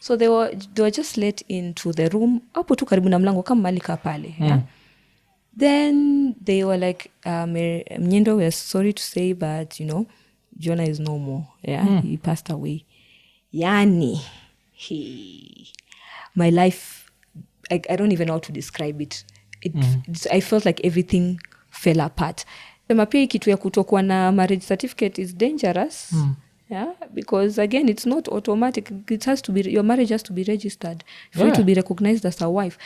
So they were just let into the room hapo tu karibu na mlango kama malika pale. Yeah? Then they were like, Mnyindo, we're sorry to say, but Jonah is no more. Yeah, he passed away. Yani, my life, I don't even know how to describe it. I felt like everything fell apart. Sema pia kitu ya kutokuwa na marriage certificate is dangerous. Yeah, because again, it's not automatic. It has to be, your marriage has to be registered for you to be recognized as a wife.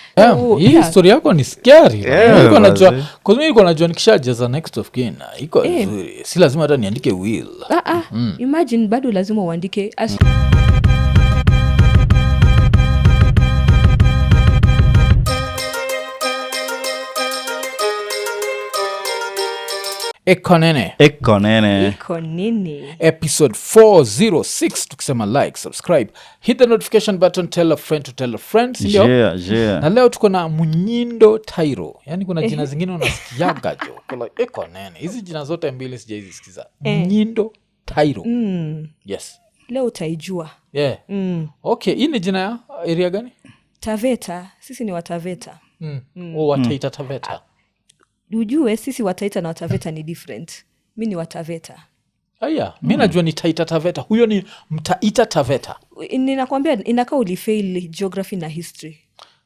Hii story yako ni scary. Niko najua, cause mimi niko najua nikishajaza next of kin. Iko nzuri. Si lazima hata niandike will. Imagine bado lazima uandike Ikonini. Episode 406. Tukisema like, subscribe, hit the notification button, tell a friend to tell a friend. Yeah. Na leo tuko na MNYINDO TAIRO. Yani kuna jina zingine unasikiaga jo. Kwa Ikonini. Hizi jina zote mbili sijaisikiza. MNYINDO TAIRO. Yes. Leo utaijua. Yeah. Okay, hii ni jina ya area gani? Taveta. Sisi ni Wataveta. Wataita Taveta. Ujue sisi Wataita na Wataveta ni different. Mimi ni Wataveta. Aya, mimi najua ni Taita Taveta. Huyo ni Mtaita Taveta. Ninakwambia inakaa ulifail geography na history.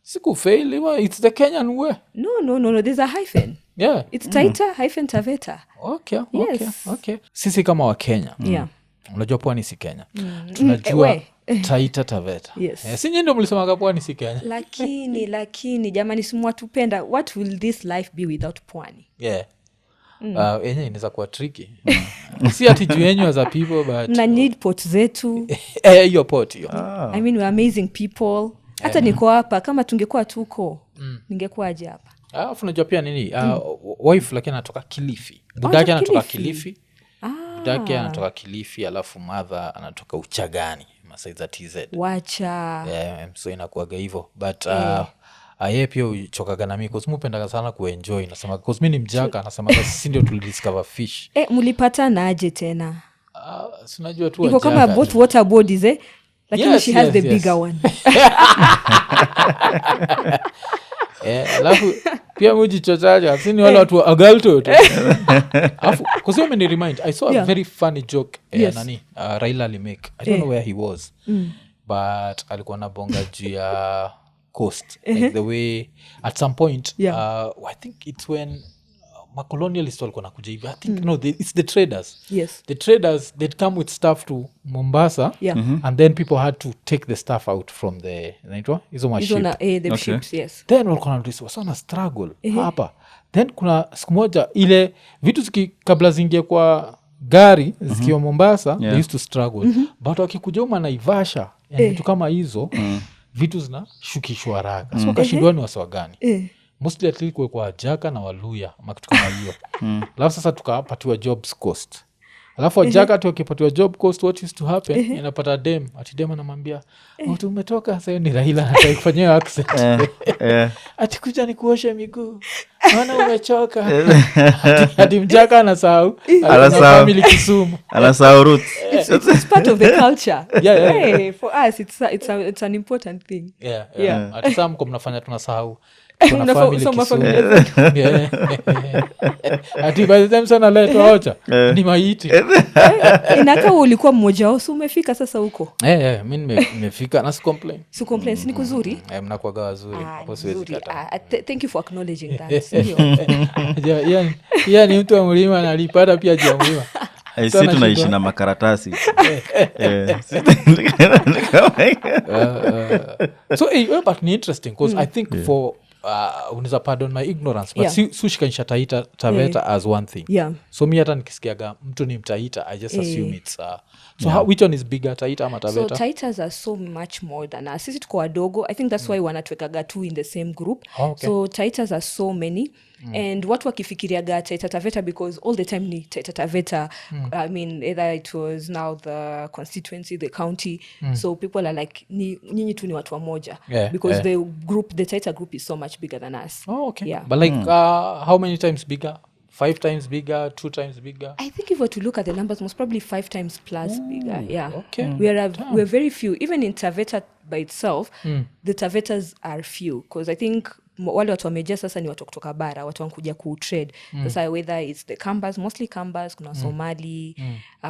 Siku fail, it's the Kenyan way. No, there's a hyphen. Yeah. It's Taita hyphen Taveta. Okay. Yes. Sisi kama wa Kenya. Yeah. Unajua pwani si Kenya. Tunajua Taita Taveta. Yes. Si nyinyi ndio mlisema pwani si Kenya. Lakini jamani simwatupenda, what will this life be without pwani? Yeah. Yenye inaweza kuwa tricky. Si ati juu yenyu as a people but na need port zetu. Your port hiyo. I mean we're amazing people. Hata niko hapa kama tungekuwa tuko ningekuwa aje hapa. Alafu unajua pia nini? Wife lakini anatoka Kilifi. Budake anatoka Kilifi. Budake anatoka Kilifi alafu mother anatoka Uchagani. Masai za TZ. Wacha. Yeah, so inakuwaga hivyo. But yeye pia uchokaga na mimi cause mupenda sana kuenjoy. Nasema cause mimi ni mjaka anasema sisi ndio tulidiscover fish. Mlipatana aje tena? Sinajua tu iko kama both water bodies lakini she has the bigger one. Alafu pia muji chochaja sini wale watu agalto tu. Alafu cause you remind I saw a very funny joke Raila alimake. I don't know where he was. But alikuwa na bonga juu ya coast like the way at some point I think it's when colonialists walikuwa nakuja hivi. I think it's the traders. Yes. The traders they'd come with stuff to Mombasa and then people had to take the stuff out from the hizo maship. The ships, yes. Then walikuwa na sana struggle hapa. Then kuna siku moja ile vitu kabla zingie kwa gari zikiwa Mombasa they used to struggle. But wakikuja uma Naivasha vitu kama hizo vitu zinashukishwa haraka. So kashindwa ni wasa gani? Mostly at least kwa Jaka na Waluya makitu kama hiyo. Alafu sasa tukapatiwa jobs cost. Alafu Jaka tukipatiwa job cost, what used to happen? Inapata dem, ati dem anamwambia, umetoka sasa ni Raila hata kufanyia accent. Ati kuja nikuoshe miguu. Naona umechoka. Ati Mjaka anasahau family Kisumu. Anasahau roots. It's part of the culture. Yeah. Hey, for us it's an important thing. Yeah. Ati saa mko mnafanya tunasahau. Kuna family ati by the time sana leto hoja ni maiti. Inakaa ulikuwa mmoja wao umefika sasa huko. Mimi nimefika na si complain. Si complain ni kuzuri. Mnakuwa wazuri hapo siwezi kata. Thank you for acknowledging that. Yeah, ni mtu wa mlima na alipata pia juu ya mlima. Sisi tunaishi na makaratasi. So but ni interesting because I think for unaweza pardon my ignorance but sushikanisha Taita Taveta as one thing. So mi hata nikisikiaga mtu ni Mtaita I just assume it's which one is bigger, Taita ama Taveta? So Taitas are so much more than us. Sisi tuko wadogo. I think that's why wanatuwekaga two in the same group. So Taitas are so many. And watu wakifikiriaga Taita Taveta because all the time ni Taita Taveta. I mean either it was now the constituency, the county. So people are like nyinyi tu ni watu wamoja because the Taita group is so much bigger than us. But like how many times bigger 5 times bigger, 2 times bigger? I think if we're to look at the numbers, most probably 5 times plus bigger. Yeah. Okay. We're very few. Even in Taveta by itself, the Tavetas are few. Because I think wale watu wamejea sasa ni watu kutoka bara, watu wankuja kutrade. Sasa whether it's the Kambas, mostly Kambas, kuna Somali,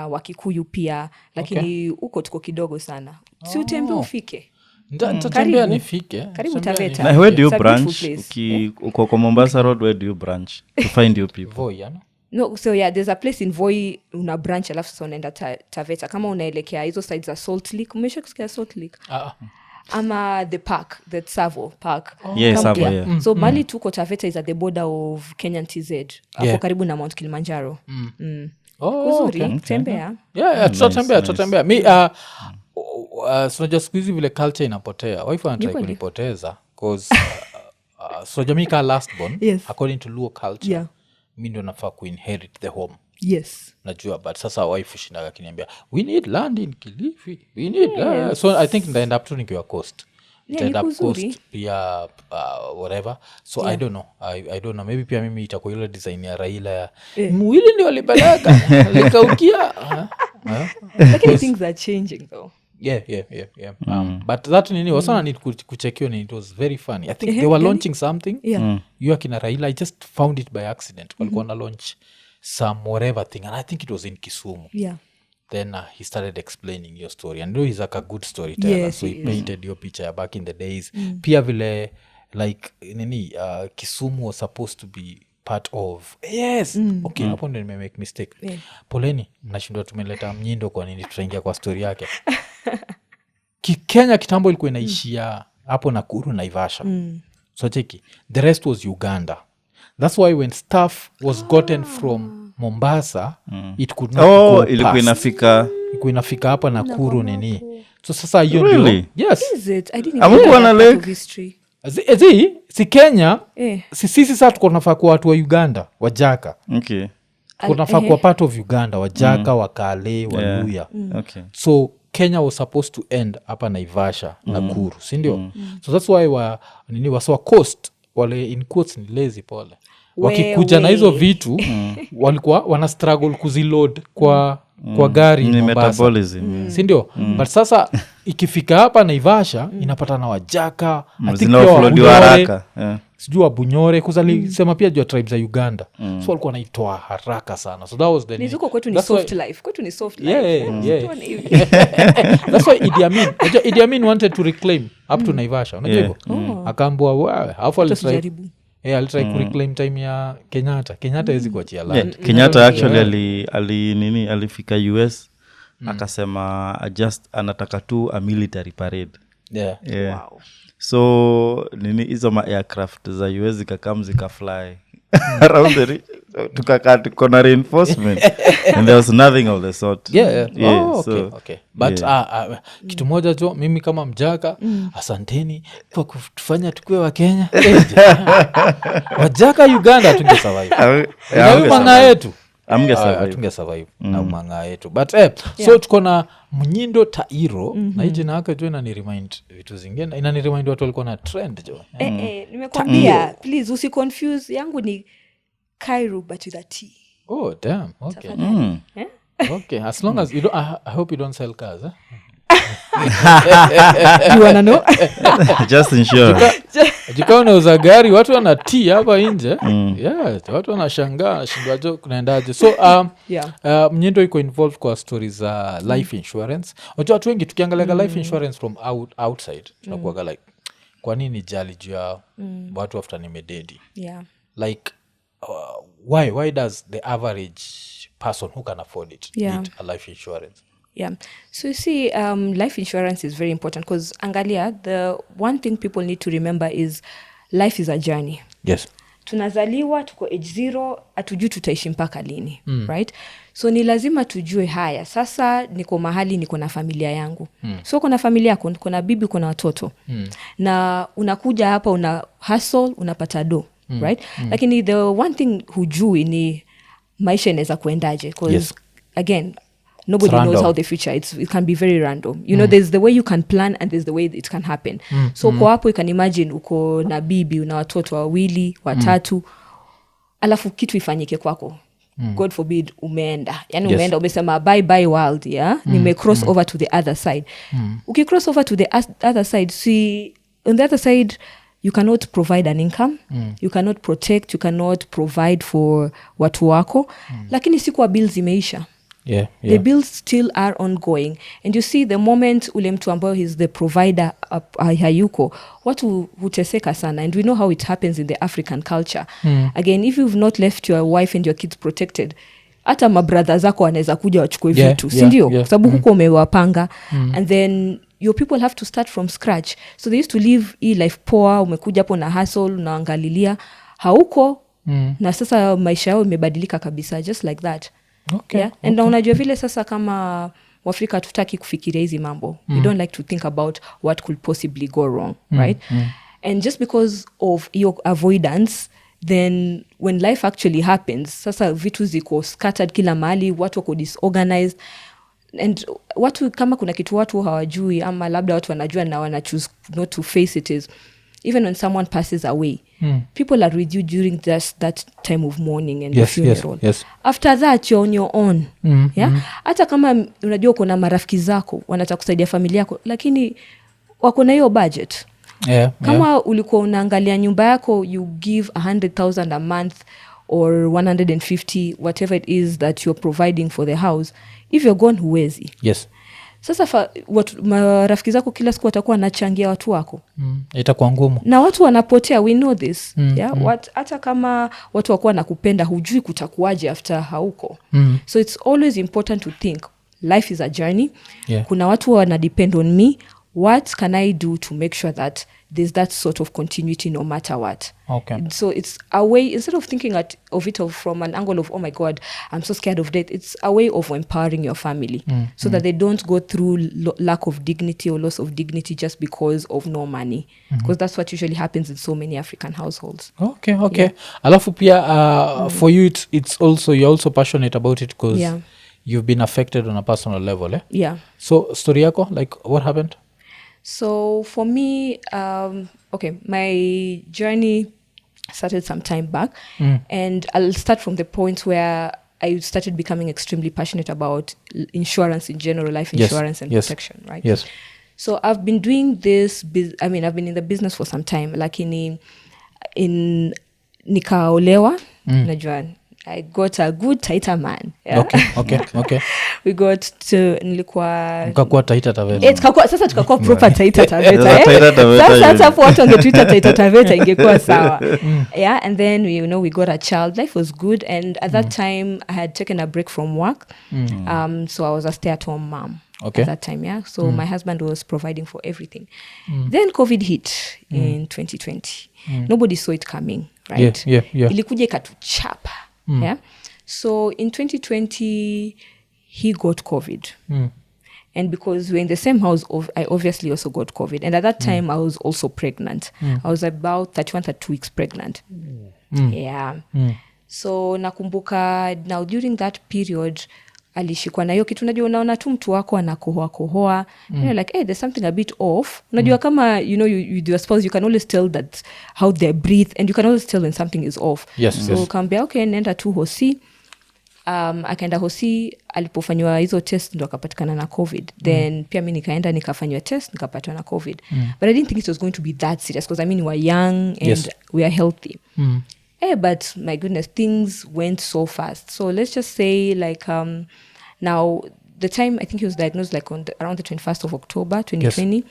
Wakikuyu pia. Lakini uko tuko kidogo sana. Si utembe ufike. Nitatembea nifike. Karibu Taveta. Na where do you branch? Uko kwa Mombasa Road, where do you branch to find you people? Voi, ano? No, so yeah, there's a place in Voi, una branch alafu sasa unaenda Taveta. Kama unaelekea hizo sides za Salt Lake, umesha kusikia Salt Lake? Ama the park, the Tsavo Park. Yeah, Tsavo, yeah. So Mali tuko Taveta is at the border of Kenyan TZ. Hapo karibu na Mount Kilimanjaro. Kuzuri, okay. tembea. Yeah, tutatembea. Mi soja siku hizi vile culture inapotea. Wife anatrai kunipoteza cause soja mi ka last born, according to Luo culture, mi ndio nafaa kuinherit the home. Yes. Najua, but sasa wife shindaga kiniambia we need land in Kilifi, we need so I think nitaend up to nikiwa coast. Nitaend up coast pia whatever. So I don't know. I don't know. Maybe pia mimi itakuwa ile design ya Raila ya mwili ndio alipeleka likaukia. Lakini things are changing though. Yeah. But that nini wasana need kuchekio ni, it was very funny. I think they were launching something. You akina Raila, I just found it by accident. Walikuwa na launch some whatever thing, and I think it was in Kisumu. Then he started explaining your story, and he's like a good storyteller. So he painted your picture back in the days. Pia vile like nini Kisumu was supposed to be part of okay, hapo ndio nimemake mistake. Poleni, mnashindwa tumeleta Mnyindo kwa nini tutaingia kwa story yake. Kenya kitambo ilikuwa inaishia hapo Nakuru na Ivasha. So cheki, the rest was Uganda. That's why when stuff was gotten from Mombasa, it could not go ilikuwa inafika hapa Nakuru nini. So sasa hiyo really? Yes. Is it? I didn't even know that history. Si Kenya, sisi sasa tuko nafaa kwa watu wa Uganda, Wajaka. Okay. Tuko nafaa kwa part of Uganda, Wajaka, Wakale, Waluya. Okay. So Kenya was supposed to end hapa Naivasha, Nakuru, si ndio? So that's why waswa coast wale in quotes ni lazy pole. Wakikuja na hizo vitu walikuwa wana struggle kuziload kwa gari ni metabolism. Si ndio? But sasa ikifika hapa Naivasha inapata na Wajaka, zinaoflodiwa haraka. Sijui Wabunyore kuzalisema pia jua tribes za Uganda. So walikuwa naitoa haraka sana. So that was the nizuko kwetu ni soft life. Kwetu ni soft life. Yeah. That's why Idi Amin wanted to reclaim up to Naivasha. Unajua hivyo? Akaambua wewe, hapo alitry kureclaim time ya Kenyatta hizi kuachia land. Kenyatta actually alifika US akasema anataka tu a military parade. Wow. So hizo ma aircraft za US zikakam zikafly around the tukakaa tuko na reinforcement and there was nothing of the sort. Okay. But kitu moja jo mimi kama Mjaka, asanteni kwa kutufanya tukue wa Kenya. Wajaka Uganda tungesurvive. Manga yetu tungesurvive na manga yetu. But so tuko na Mnyindo TAIRO na hii jina yake jo inaniremind vitu zingine, inaniremind watu walikuwa na trend jo. Nimekwambia please usiconfuse, yangu ni Cairo but with a T. Oh damn, okay. Okay, as long as you don't I hope you don't sell cars, You wanna know? Just ensure. Jika unauza gari watu wana T hapa nje. Yeah, watu wanashangaa shindwa jo kunaendaje. So Mnyindo iko involved kwa stories za life insurance. Unajua watu wengi tukiangalia life insurance from outside tunakuwa like kwa nini jali juu ya watu after nimededi. Like why does the average person who can afford it need a life insurance? So you see, life insurance is very important because angalia, the one thing people need to remember is life is a journey. Yes. Tunazaliwa tuko age 0, hatujui tutaishi mpaka lini, right? So ni lazima tujue haya. Sasa niko mahali niko na familia yangu. So kuna familia yako, kuna bibi, kuna watoto. Na unakuja hapa una hustle, unapata do, right? Lakini the one thing hujui ni maisha inaweza kuendaje because again nobody knows how the future it can be very random, you know. There's the way you can plan and there's the way it can happen. So kwa hapo you can imagine uko na bibi una watoto wawili watatu, alafu kitu ifanyike kwako. God forbid umeenda, yani umeenda umesema bye world, nime cross over to the other side. Ukicross over to the other side, see on the other side you cannot provide an income, you cannot protect, you cannot provide for watu wako, lakini siku wa bills imeisha. The bills still are ongoing, and you see the moment ule mtu ambayo is the provider hayuko, watu huteseka sana, and we know how it happens in the African culture. Again, if you've not left your wife and your kids protected, hata mabrother zako wanaweza kuja wachukue vitu, si ndio? Kwa sababu huko umewapanga, and then your people have to start from scratch. So they used to live life poor, umekuja hapo na hustle, unaangalilia hauko, na sasa maisha yao imebadilika kabisa, just like that. And unajua vile sasa kama Waafrika tutaki kufikiria hizi mambo. We don't like to think about what could possibly go wrong, right? And just because of your avoidance, then when life actually happens, sasa vitu ziko scattered kila mahali, watu wako disorganized, and watu kama kuna kitu watu hawajui ama labda watu wanajua na wana choose not to face it, is even when someone passes away, people are with you during just that time of mourning and the funeral. After that you're on your own. Hata kama unajua kuna marafiki zako wanataka kusaidia familia yako, lakini wako na hiyo budget. Kama ulikuwa unaangalia nyumba yako, you give 100,000 a month or 150, whatever it is that you're providing for the house, if you're gone huwezi. Sasa marafiki zako kila siku watakuwa wanachangia watu wako, itakuwa ngumu, na watu wanapotea. We know this. Hata kama watu wakuwa nakupenda, hujui kutakuwaje after hauko. So it's always important to think life is a journey. Kuna watu wana depend on me. What can I do to make sure that there's that sort of continuity no matter what? So it's a way, instead of thinking of it from an angle of, oh my God, I'm so scared of death, it's a way of empowering your family so that they don't go through lack of dignity or loss of dignity just because of no money. Because that's what usually happens in so many African households. Alafu pia for you, it's also, you're also passionate about it because you've been affected on a personal level. So story yako, like what happened? So for me, my journey started some time back, and I'll start from the point where I started becoming extremely passionate about insurance in general, life insurance and protection, right? So I've been doing this, I've been in the business for some time, lakini nikaolewa, najua I got a good Taita man. We got to mkakuwa Taita Taveta. Sasa tukakuwa proper Taita Taveta. Sasa hata hapo watu wangetwita Taita Taveta ingekuwa sawa. And then we got a child. Life was good, and at that time I had taken a break from work. So I was a stay-at-home mom at that time. So my husband was providing for everything. Then COVID hit in 2020. Nobody saw it coming, right? Ilikuja ikatuchapa. So in 2020 he got COVID, and because we're in the same house, I obviously also got COVID, and at that time I was also pregnant. I was about 32 weeks pregnant. So nakumbuka now during that period alishikwa na hiyo kitu, unajua unaona tu mtu wako anakohoa you're like, hey, there's something a bit off. Unajua kama with your spouse you can always tell that how they breathe, and you can always tell when something is off. So kambia nenda tu hosi. Akaenda hosi, alipofanywa hizo test ndo akapatikana na COVID. Then pia mimi nikaenda nikafanywa test nikapatwa na COVID. But I didn't think it was going to be that serious because we were young and we are healthy. But my goodness, things went so fast. So let's just say like now the time I think he was diagnosed like around the 21st of October 2020.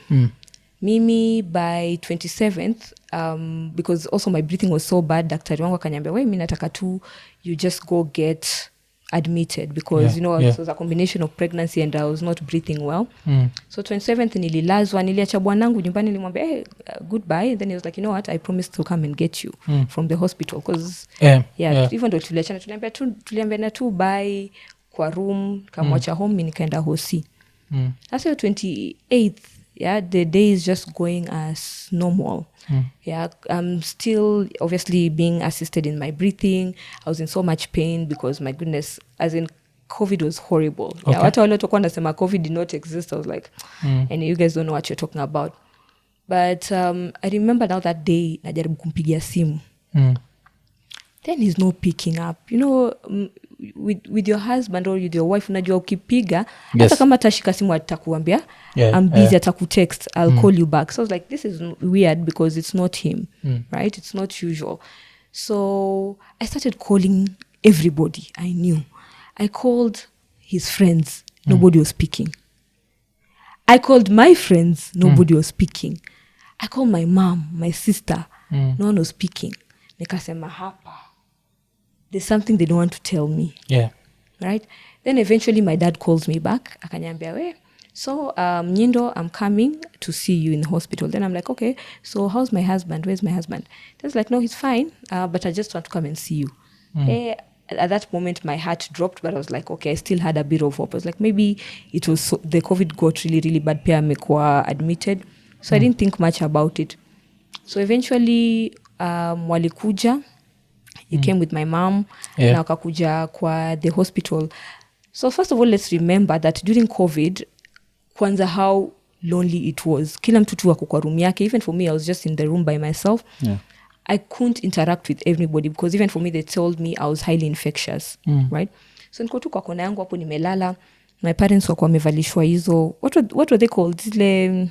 Mimi by 27th, because also my breathing was so bad, daktari wangu akaniambia, mimi nataka tu you just go get admitted because it was a combination of pregnancy and I was not breathing well. So 27th nililazwa, niliacha bwanangu nyumbani, nilimwambia goodbye. Then he was like, you know what, I promised to come and get you from the hospital because even though tuliachana tuliambia tu bye kwa room, kamwacha home, mimi nikaenda hosi. After 28th, the day is just going as normal. I'm still obviously being assisted in my breathing. I was in so much pain because my goodness, as in COVID was horrible. Watu wale watakuwa wanasema COVID did not exist. I was like, and you guys don't know what you're talking about. But I remember now that day najaribu kumpigia simu. then he's not picking up. With your husband or with your wife, unajua ukipiga, hata kama atashika simu atakuambia, I'm busy, atakutext, I'll call you back. So I was like, this is weird because it's not him, right? It's not usual. So I started calling everybody I knew. I called his friends, nobody was speaking. I called my friends, nobody was speaking. I called my mom, my sister, no one was speaking. Nikasema hapa, there's something they don't want to tell me. Yeah. Right? Then eventually my dad calls me back. Akanyambia, so Nyindo, I'm coming to see you in the hospital. Then I'm like, okay, so how's my husband? Where's my husband? He's like, no, he's fine, but I just want to come and see you. At that moment, my heart dropped, but I was like, okay, I still had a bit of hope. I was like, maybe it was the COVID got really, really bad. Pia amekuwa admitted. So I didn't think much about it. So eventually, walikuja. He came with my mom. Na wakakuja kwa the hospital. So first of all, let's remember that during COVID, kwanza how lonely it was. Kila mtu tu wako kwa room yake. Even for me, I was just in the room by myself. Yeah. I couldn't interact with everybody because even for me, they told me I was highly infectious, right? So niko tu kwa kona yangu hapo nimelala. My parents wako wamevalishwa hizo. What were they called? Zile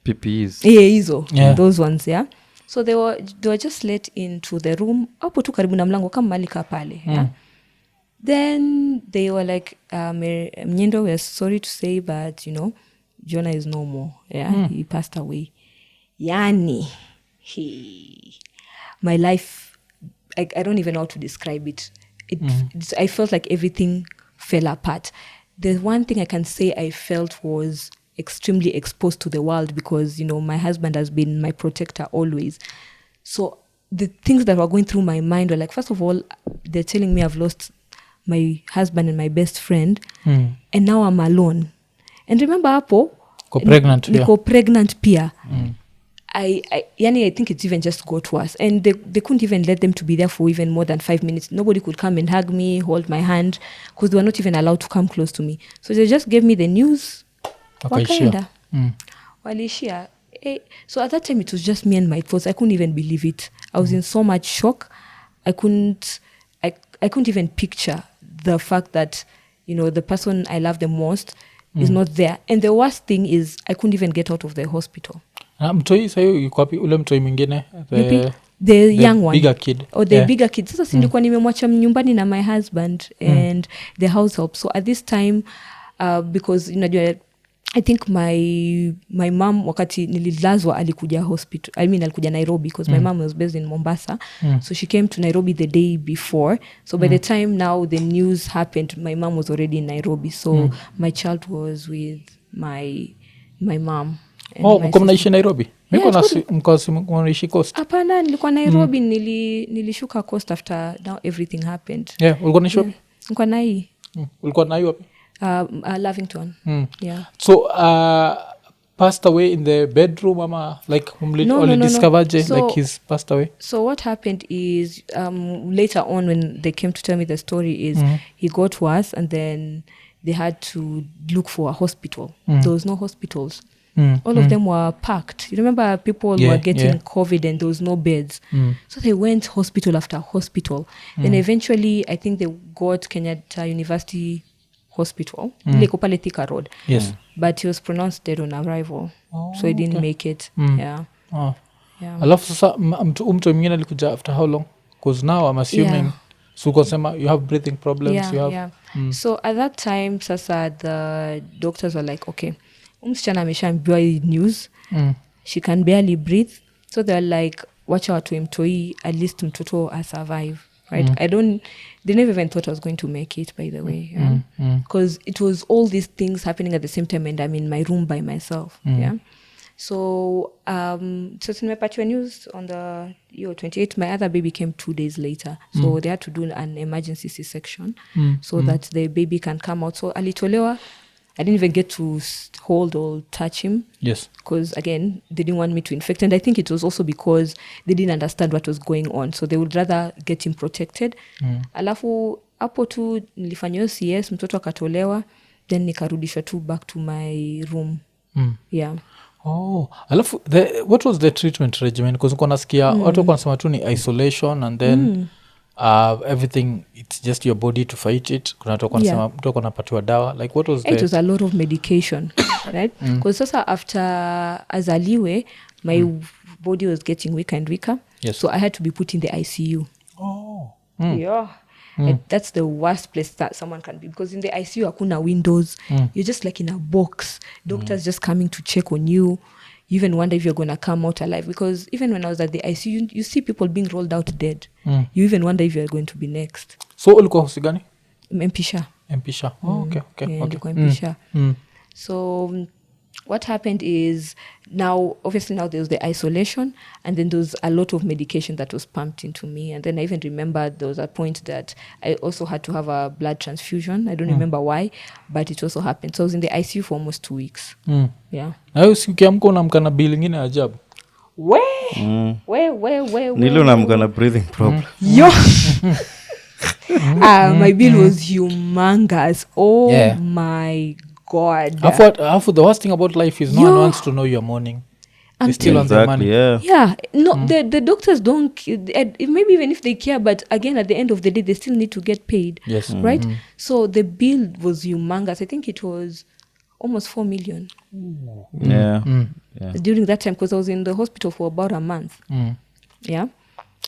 PPEs. Yeah, hizo. Yeah. Those ones, yeah. So they were just let into the room. Hapo tu karibu na mlango kama malika pale, yeah. Then they were like, Mnyindo, we're sorry to say, but Jonah is no more. Yeah, he passed away. Yani, my life, I don't even know how to describe it. I felt like everything fell apart. The one thing I can say I felt was extremely exposed to the world because, my husband has been my protector always. So the things that were going through my mind were like, first of all, they're telling me I've lost my husband and my best friend, and now I'm alone. And remember hapo, niko pregnant pia. I think it's even just got worse. And they couldn't even let them to be there for even more than 5 minutes. Nobody could come and hug me, hold my hand, because they were not even allowed to come close to me. So they just gave me the news. Wakaenda. Walishia. So at that time, it was just me and my thoughts. I couldn't even believe it. I was in so much shock. I couldn't even picture the fact that, the person I love the most is not there. And the worst thing is I couldn't even get out of the hospital. Mtoi sayo yuko wapi ule mtoi mwingine? The young one. Bigger kid. Or the bigger kid. Sasa sindikuwa nimemwacha nyumbani na my husband and the house help. So at this time, because, I think my mom wakati nililazwa alikuja hospital. Alikuja Nairobi because my mom was based in Mombasa. So she came to Nairobi the day before. So by the time now the news happened, my mom was already in Nairobi. So my child was with my mom. Mko mnaishi Nairobi? Mnaishi Coast? Hapana, nilikuwa Nairobi. Nilishuka Coast after now everything happened. Yeah, ulikuwa naishi wapi? Nilikuwa Nai. Ulikuwa Nai wapi? Lavington. Yeah. So passed away in the bedroom ama like discovered so, like he's passed away? So what happened is later on when they came to tell me the story is he got worse and then they had to look for a hospital. There was no hospitals. All of them were packed. You remember people were getting COVID and there was no beds. So they went hospital after hospital. Then eventually I think they got Kenyatta University Hospital. Liko pale Thika Road. Yes. But he was pronounced dead on arrival. So he didn't make it. Yeah. Alafu sasa mtu mwingine alikuja after how long? Because now I'm assuming so kusema you have breathing problems. So at that time sasa the doctors were like, okay, msichana ameshaambiwa news. She can barely breathe. So they were like, wacha watu mtoi, at least mtoto survive. Right? They never even thought I was going to make it, by the way. Because it was all these things happening at the same time and I'm in my room by myself. Yeah. So nimepatiwa news on the 28th. My other baby came 2 days later. So they had to do an emergency C-section so that the baby can come out. So alitolewa. I didn't even get to hold or touch him. Yes. Because, again, they didn't want me to infect. And I think it was also because they didn't understand what was going on. So they would rather get him protected. Alafu, hapo tu nilifanywa CS, mtoto akatolewa. Then nikarudishwa tu back to my room. Yeah. Alafu, what was the treatment regimen? Because uko nasikia, watu kwa nasema tu ni isolation and then everything it's just your body to fight it kuna watu wanasema mtu ako anapatiwa dawa like what was it was a lot of medication right because sasa after azaliwe my body was getting weaker and weaker so I had to be put in the ICU yeah that's the worst place that someone can be because in the ICU hakuna windows you're just like in a box doctors just coming to check on you. You even wonder if you're going to come out alive because even when I was at the ICU you see people being rolled out dead you even wonder if you're going to be next. So ulikuwa hosi gani? Mpisha. Okay. Mpisha. So what happened is now obviously now there was the isolation and then there was a lot of medication that was pumped into me and then I even remember there was a point that I also had to have a blood transfusion. I don't remember why but it also happened. So I was in the ICU for almost 2 weeks. Yeah. Na ukiamka unamka na bill ingine ajabu. Nili unamka na breathing problem. Yo. My bill was humongous. My God. The worst thing about life is no one wants to know you're mourning. They still want their money. Yeah. No, the doctors don't maybe even if they care but again at the end of the day they still need to get paid. Yes. Right? So the bill was humongous. I think it was almost 4 million. Yeah. During that time because I was in the hospital for about a month. Yeah.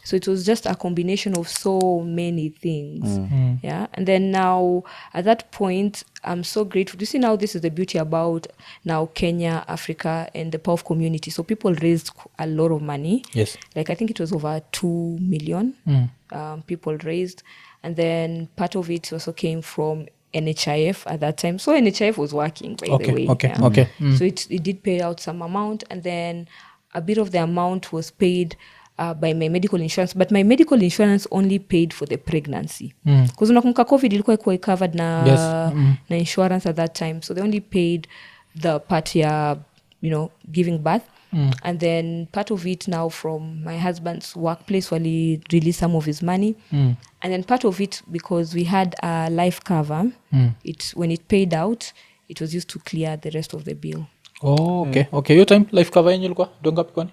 So it was just a combination of so many things. Yeah. And then now at that point, I'm so grateful. You see now this is the beauty about now Kenya, Africa and the poor community. So people raised a lot of money. Yes. Like I think it was over 2 million people raised. And then part of it also came from NHIF at that time. So NHIF was working by the way. Okay. So it did pay out some amount and then a bit of the amount was paid by my medical insurance but my medical insurance only paid for the pregnancy because unakumbuka COVID ilikuwa covered na insurance at that time so they only paid the part giving birth and then part of it now from my husband's workplace wali release some of his money and then part of it because we had a life cover when it paid out it was used to clear the rest of the bill. Okay your time life cover yenye ilikuwa donga pikoni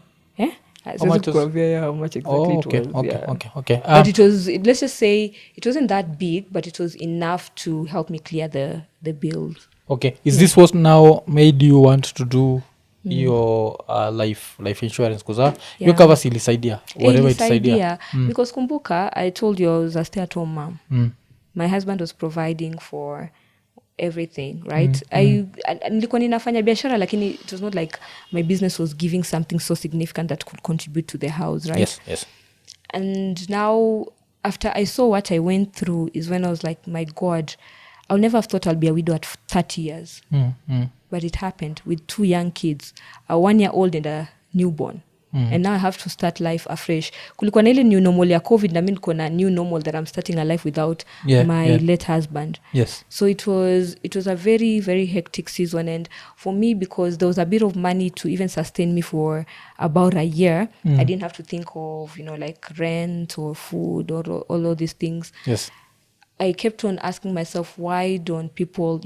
how much exactly it was. Okay. But it was, let's just say, it wasn't that big, but it was enough to help me clear the bills. Okay. Is this what now made you want to do your life insurance? Because your cover ilisaidia, whatever ilisaidia. Because kumbuka, I told you I was a stay-at-home mom. My husband was providing for everything, right? Nilikuwa ninafanya biashara lakini it was not like my business was giving something so significant that could contribute to the house, right? Yes. And now after I saw what I went through is when I was like, my God, I'll never have thought I'll be a widow at 30 years. But it happened with 2 young kids, a 1-year-old and a newborn. And now I have to start life afresh. Kulikuwa na ile new normal ya COVID na mimi niko na new normal that I'm starting a life without my late husband. Yes. So it was a very, very hectic season. And for me, because there was a bit of money to even sustain me for about a year, I didn't have to think of, like rent or food or all of these things. Yes. I kept on asking myself, why don't people,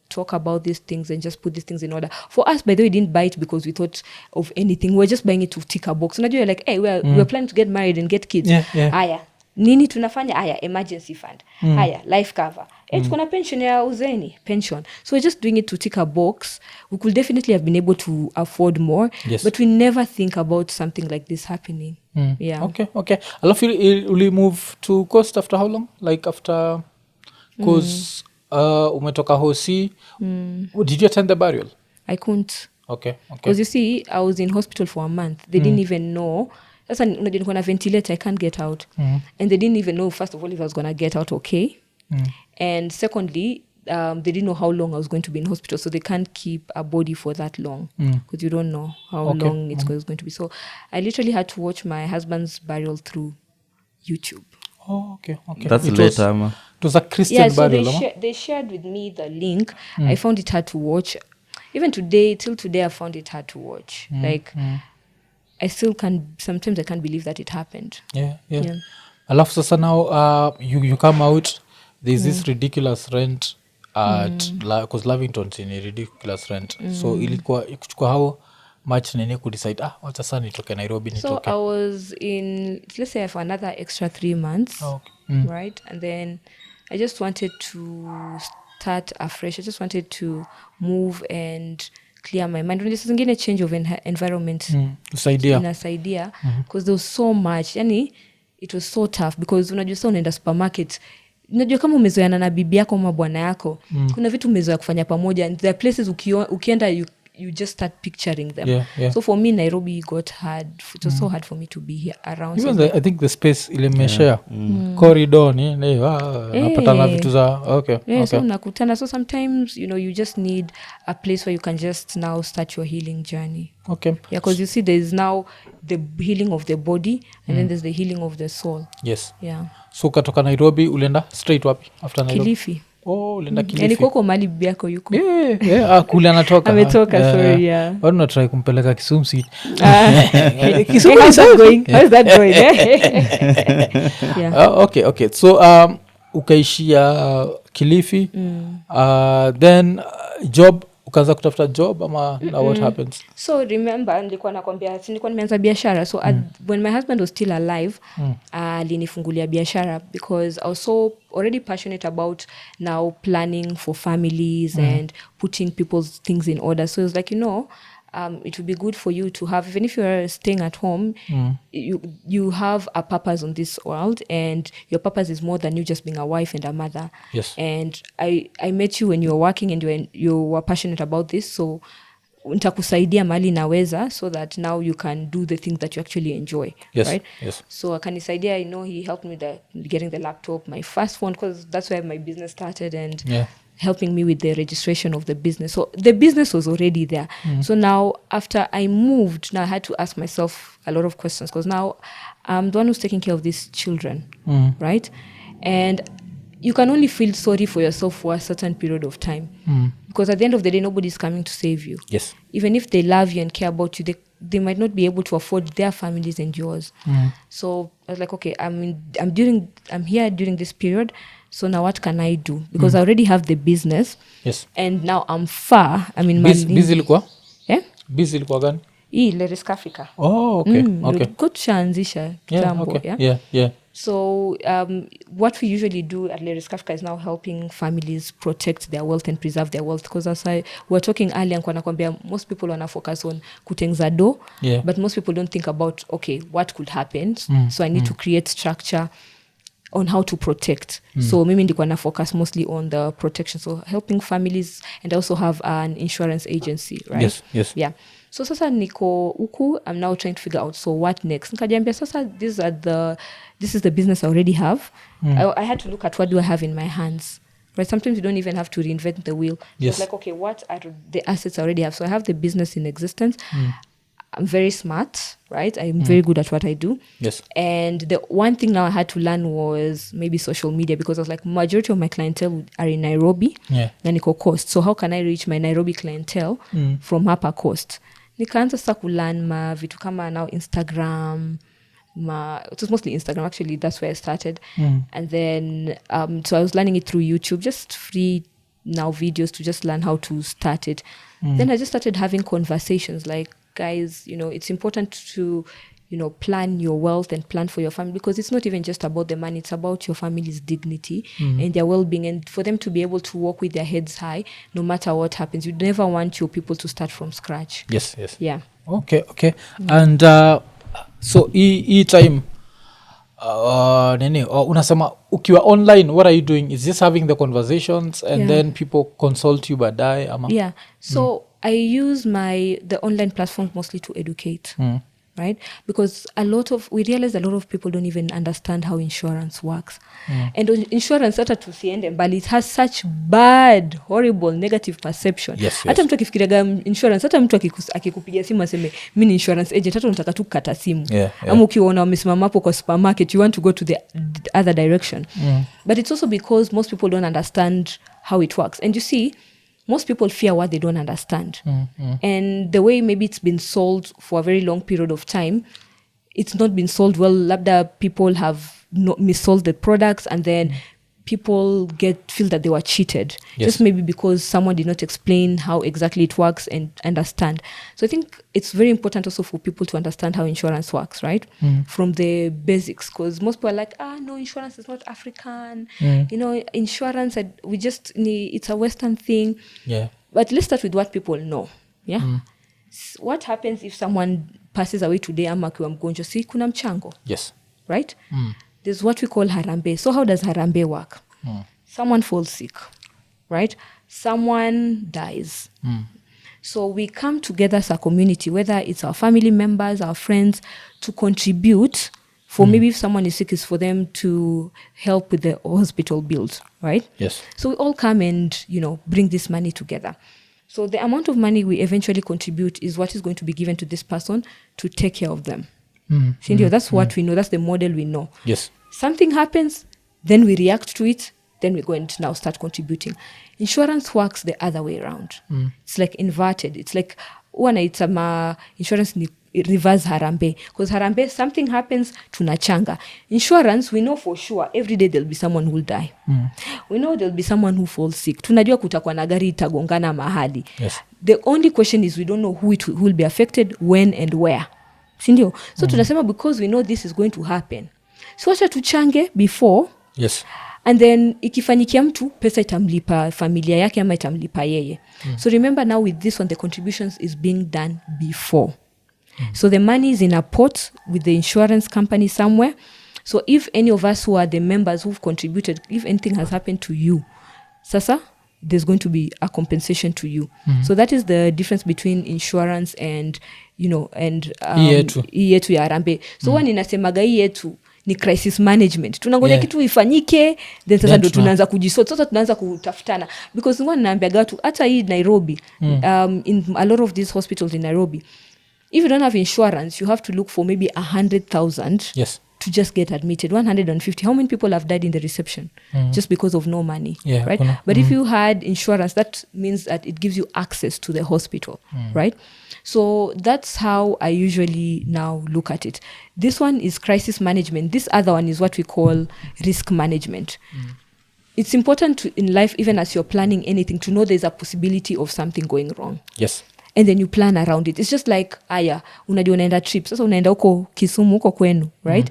talk about these things and just put these things in order? For us, by the way, we didn't buy it because we thought of anything. We were just buying it to tick a box. You're like, hey, we're planning to get married and get kids. Aya, nini tunafanya? Aya, emergency fund. Aya, life cover. Tuko na pension ya uzeni, pension. So we're just doing it to tick a box. We could definitely have been able to afford more, but we never think about something like this happening. Yeah. Okay. Alafu uli move to Coast after how long? Like after, because umetoka hosi, did you attend the burial? I couldn't. Okay. Because you see, I was in hospital for a month. They didn't even know. Sasa nilikuwa na ventilator, I can't get out. And they didn't even know, first of all, if I was going to get out okay. And secondly, they didn't know how long I was going to be in hospital, so they can't keep a body for that long because you don't know how long it's going to be. So I literally had to watch my husband's burial through YouTube. Okay. That's later, man. It was a Christian burial. So they shared with me the link. I found it hard to watch. Even till today, I found it hard to watch. I still sometimes I can't believe that it happened. Yeah. Alafu sasa now, you come out, there's this ridiculous rent because Lavington's in a ridiculous rent. So ilikuwa ikuchukua how much nini kudecide wacha sasa nitoke Nairobi nitoke. So I was in, let's say, for another extra 3 months. right? And then I just wanted to start afresh. I just wanted to move and clear my mind. Just zingine change of environment inasaidia because there was so much. Yani it was so tough because unajua sasa unaenda supermarket, unajua kama umezoeana na bibi yako ama bwana yako, kuna vitu umezoea kufanya pamoja, and there are places ukienda you just start picturing them. So for me Nairobi got hard. It was so hard for me to be here around. Even I think the space ile mmeshare corridor ni napatana vitu za okay. So nakutana, so sometimes you just need a place where you can just now start your healing journey. Okay. Yeah, because you see there's now the healing of the body and then there's the healing of the soul. Yes. Yeah. So katoka Nairobi ulenda straight wapi after Nairobi? Kilifi. Ulienda Kilifi. Yani koko mali bibi yako yuko. Kule anatoka. Ametoka, sorry, yeah. Why not try kumpeleka Kisumu seat? Kisumu, how's that going? How's that going? Yeah. Okay. So ukaishia Kilifi, then job, ukaanza kutafuta job ama what happens? So remember nilikuwa nimeanza biashara. So when my husband was still alive, alinifungulia biashara because I was so already passionate about now planning for families and putting people's things in order. So it was like, it would be good for you to have, even if you're staying at home, you have a purpose on this world, and your purpose is more than you just being a wife and a mother. Yes. And I met you when you were working and you were passionate about this, so nitakusaidia mali naweza, so that now you can do the things that you actually enjoy. Yes. Right? Yes. So akanisaidia, he helped me with getting the laptop, my first phone, because that's where my business started, and helping me with the registration of the business. So the business was already there. So now after I moved, now I had to ask myself a lot of questions, because now I'm the one who's taking care of these children, right? And you can only feel sorry for yourself for a certain period of time, because at the end of the day, nobody's coming to save you. Yes. Even if they love you and care about you, they might not be able to afford their families and yours. So I was like, okay, I'm here during this period. So now what can I do? Because I already have the business. Yes. And now I'm far. I mean, busy ilikuwa? Busy ilikuwa gani? Lerisk Africa. Okay. Go tushaanzisha kitambo. Yeah. So what we usually do at Lerisk Africa is now helping families protect their wealth and preserve their wealth. Because as we were talking earlier, most people want to focus on kutengeneza do, but most people don't think about, okay, what could happen? So I need to create structure on how to protect. So mimi ndikuwa na focus mostly on the protection, so helping families, and I also have an insurance agency, right? Yes. Yeah. So sasa niko uku, I'm now trying to figure out, so what next? Nikajiambia sasa this is the business I already have. I had to look at what do I have in my hands. Right? Sometimes you don't even have to reinvent the wheel. Yes. It's like, okay, what are the assets I already have? So I have the business in existence. I'm very smart, right? I'm very good at what I do. Yes. And the one thing now I had to learn was maybe social media, because I was like, majority of my clientele are in Nairobi, na niko coast. So how can I reach my Nairobi clientele from Upper Coast? Nikaanza sasa kulearn vitu kama now Instagram, it was mostly Instagram, actually. That's where I started. And then, so I was learning it through YouTube, just free now videos to just learn how to start it. Then I just started having conversations like, guys, it's important to, plan your wealth and plan for your family, because it's not even just about the money, it's about your family's dignity and their well-being, and for them to be able to walk with their heads high no matter what happens. You never want your people to start from scratch. Yes. Yeah. Okay. And so e time unasema ukiwa online, what are you doing? Is just having the conversations and then people consult you baadaye ama? Yeah. So I use the online platform mostly to educate. Right? Because we realize a lot of people don't even understand how insurance works. And insurance, hata tusiende mbali, it has such bad, horrible, negative perception. Yes. Hata mtu akifikiriaga insurance, hata mtu akikupigia simu aseme mimi ni insurance agent, hata unataka tu kukata simu. Ama ukiona wamesimama hapo kwa supermarket, you want to go to the other direction. But it's also because most people don't understand how it works. And you see, most people fear what they don't understand. And the way maybe it's been sold for a very long period of time, it's not been sold well. Labda people have missold the products, and then people feel that they were cheated, just maybe because someone did not explain how exactly it works and understand. So I think it's very important also for people to understand how insurance works, right? From the basics, because most people are like, no, insurance is not African. Insurance, it's a Western thing. Yeah. But let's start with what people know. Yeah. What happens if someone passes away today ama akiwa mgonjwa? Si kuna mchango. Yes. Right? There's what we call Harambee. So how does Harambee work? Someone falls sick, right? Someone dies. So we come together as a community, whether it's our family members, our friends, to contribute for maybe if someone is sick, is for them to help with the hospital bills, right? Yes. So we all come and, bring this money together. So the amount of money we eventually contribute is what is going to be given to this person to take care of them. That's what we know. That's the model we know. Yes. Something happens, then we react to it, then we go and now start contributing. Insurance works the other way around. It's like inverted. It's like insurance ni reverse Harambee. Because Harambee, something happens, tunachanga. Insurance, we know for sure every day there'll be someone who will die. We know there'll be someone who falls sick. Tunajua kutakuwa na gari itagongana mahali. Yes. The only question is we don't know who will be affected, when and where. Sindio? So tunasema because we know this is going to happen. So wacha tuchange before. Yes. And then ikifanyikia mtu, pesa itamlipa familia yake ama itamlipa yeye. So remember now with this one, the contributions is being done before. So the money is in a pot with the insurance company somewhere. So if any of us who are the members who've contributed, if anything has happened to you, sasa, there's going to be a compensation to you. So that is the difference between insurance and, hii yetu ya Harambee. So one inasemaga hii yetu ni crisis management. Tunangoja kitu ifanyike, then sasa ndo tunaanza kujisort. Sasa tunaanza kutafutana. Because one naambiaga watu, hata hii Nairobi, in a lot of these hospitals in Nairobi, if you don't have insurance, you have to look for maybe 100,000 to just get admitted. 150. How many people have died in the reception just because of no money? Yeah, right? But if you had insurance, that means that it gives you access to the hospital, right? So that's how I usually now look at it. This one is crisis management. This other one is what we call risk management. It's important in life, even as you're planning anything, to know there's a possibility of something going wrong. Yes. And then you plan around it. It's just like, unajua unaenda trip. Sasa unaenda huko Kisumu, huko kwenu, right?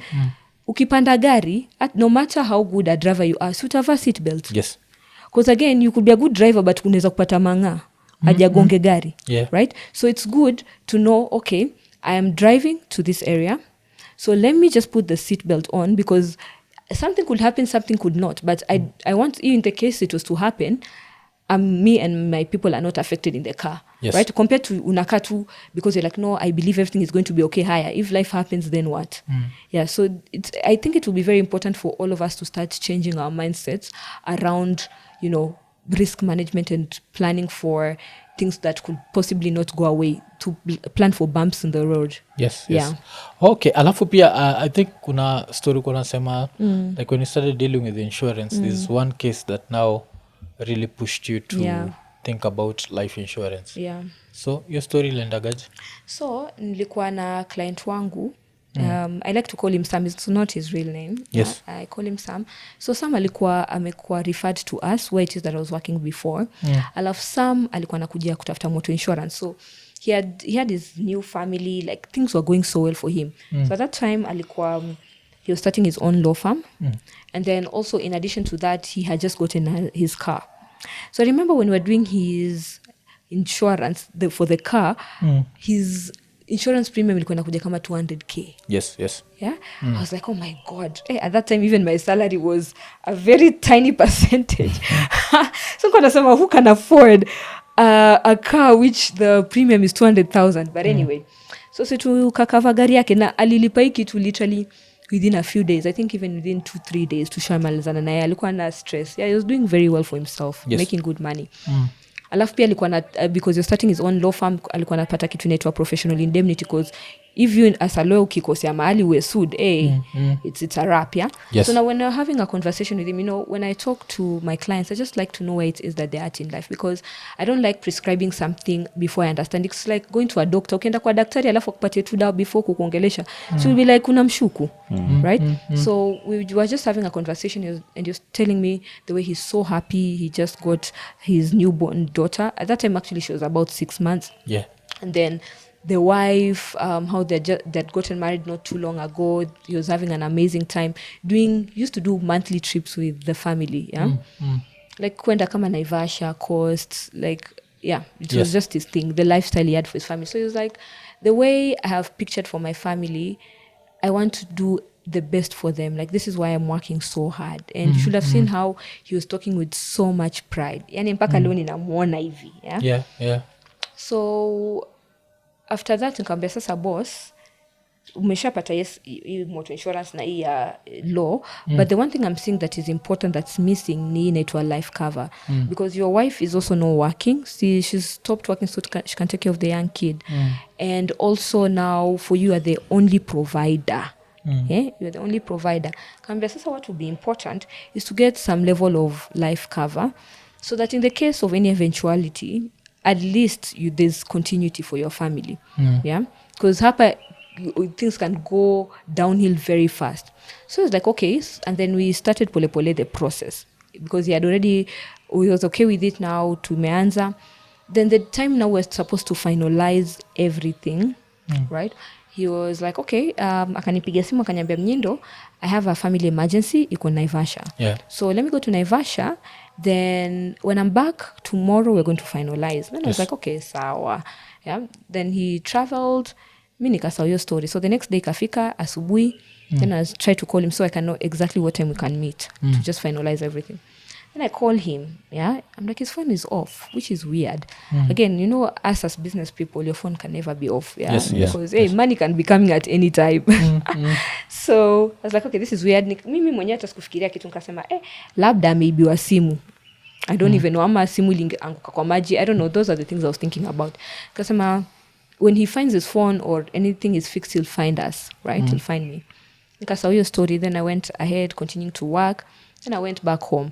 Ukipanda gari, no matter how good a driver you are, utavaa seat belt. Yes. Because again, you could be a good driver, but unaweza kupata manga. Ajagonge gari. Right? So it's good to know, okay, I am driving to this area. So let me just put the seat belt on, because something could happen, something could not. But I want, in the case it was to happen, me and my people are not affected in the car. Yes. Right? Compared to unakatu, because you're like, no, I believe everything is going to be okay higher. If life happens, then what? Yeah, so I think it will be very important for all of us to start changing our mindsets around, risk management and planning for things that could possibly not go away, to plan for bumps in the road. Yes. Okay, alafu pia I think kuna story kuna sema like when you started dealing with insurance, there's one case that now really pushed you to think about life insurance. Yeah. So your story iliendagaje? So nilikuwa na client wangu, I like to call him Sam. It's not his real name. Yes. I call him Sam. So Sam amekuwa referred to us where it is that I was working before. Alafu Sam alikuwa nakujia kutafuta motor insurance. So he had his new family, like things were going so well for him. So at that time he was starting his own law firm. And then also in addition to that, he had just gotten his car. So I remember when we were doing his insurance for the car, his insurance premium ilikuwa inakuja kama 200k. Yes. Yeah. I was like, oh my God. At that time, even my salary was a very tiny percentage. So kwa nasema, who can afford a car which the premium is 200,000? But anyway, so tukakava gari yake na alilipa hiki tu literally within a few days. I think even within 2-3 days tushamalizana naye. Alikuwa na stress. Yeah, he was doing very well for himself, making good money. Alafu pia alikuwa na because you're starting his own law firm, alikuwa anapata kitu inaitwa professional indemnity, because even as a lawyer ukikosea mahali we sued, it's a wrap, yeah? Yes. So now when you're having a conversation with him, you know, when I talk to my clients, I just like to know where it is that they're at in life, because I don't like prescribing something before I understand. It's like going to a doctor. Ukienda kwa daktari alafu akupatie tu dawa before kukuongelesha. So you'll be like, unamshuku, right? So we were just having a conversation, and he was telling me the way he's so happy. He just got his newborn daughter. At that time, actually, she was about 6 months. Yeah. And then the wife, how they'd gotten married not too long ago. He was having an amazing time used to do monthly trips with the family, yeah? Like kwenda kama Naivasha, Coast, like, yeah, it was just his thing, the lifestyle he had for his family. So he was like, the way I have pictured for my family, I want to do the best for them. Like, this is why I'm working so hard. And you should have seen how he was talking with so much pride. Yani mpaka leo ninamuona hivi, yeah? Yeah. So after that nikamwambia sasa boss, umeshapata hii motor insurance na hii law, but the one thing I'm seeing that is important that's missing ni inaitwa life cover, because your wife is also not working. She's stopped working so she can take care of the young kid, and also now for you are the only provider. You're the only provider. Kambia sasa what will be important is to get some level of life cover, so that in the case of any eventuality, at least there's continuity for your family. Yeah, because hapa things can go downhill very fast. So it's like, okay, and then we started pole the process, because we was okay with it. Now tumeanza, then the time now we're supposed to finalize everything, right? He was like, okay, akanipigia simu akaniambia, Mnyindo, I have a family emergency, iko Naivasha. Yeah. So let me go to Naivasha, then when I'm back tomorrow we're going to finalize. Then I was like, okay, sawa. Yeah. Then he traveled, mi nikasahau hiyo story. So the next day kafika asubuhi, then I tried to call him so I can know exactly what time we can meet to just finalize everything. Then I call him, yeah. I'm like, his phone is off, which is weird. Again, you know, us as business people, your phone can never be off, yeah. Because money can be coming at any time. So I was like, okay, this is weird. Mimi mwenyewe hata sikufikiria kitu, nikasema labda ameibiwa simu. I don't even know, ama simu ilingeanguka kwa maji. I don't know. Those are the things I was thinking about. Kasema when he finds his phone or anything is fixed, he'll find us, right? He'll find me. Nikasahau hiyo story. Then I went ahead, continuing to work. Then I went back home.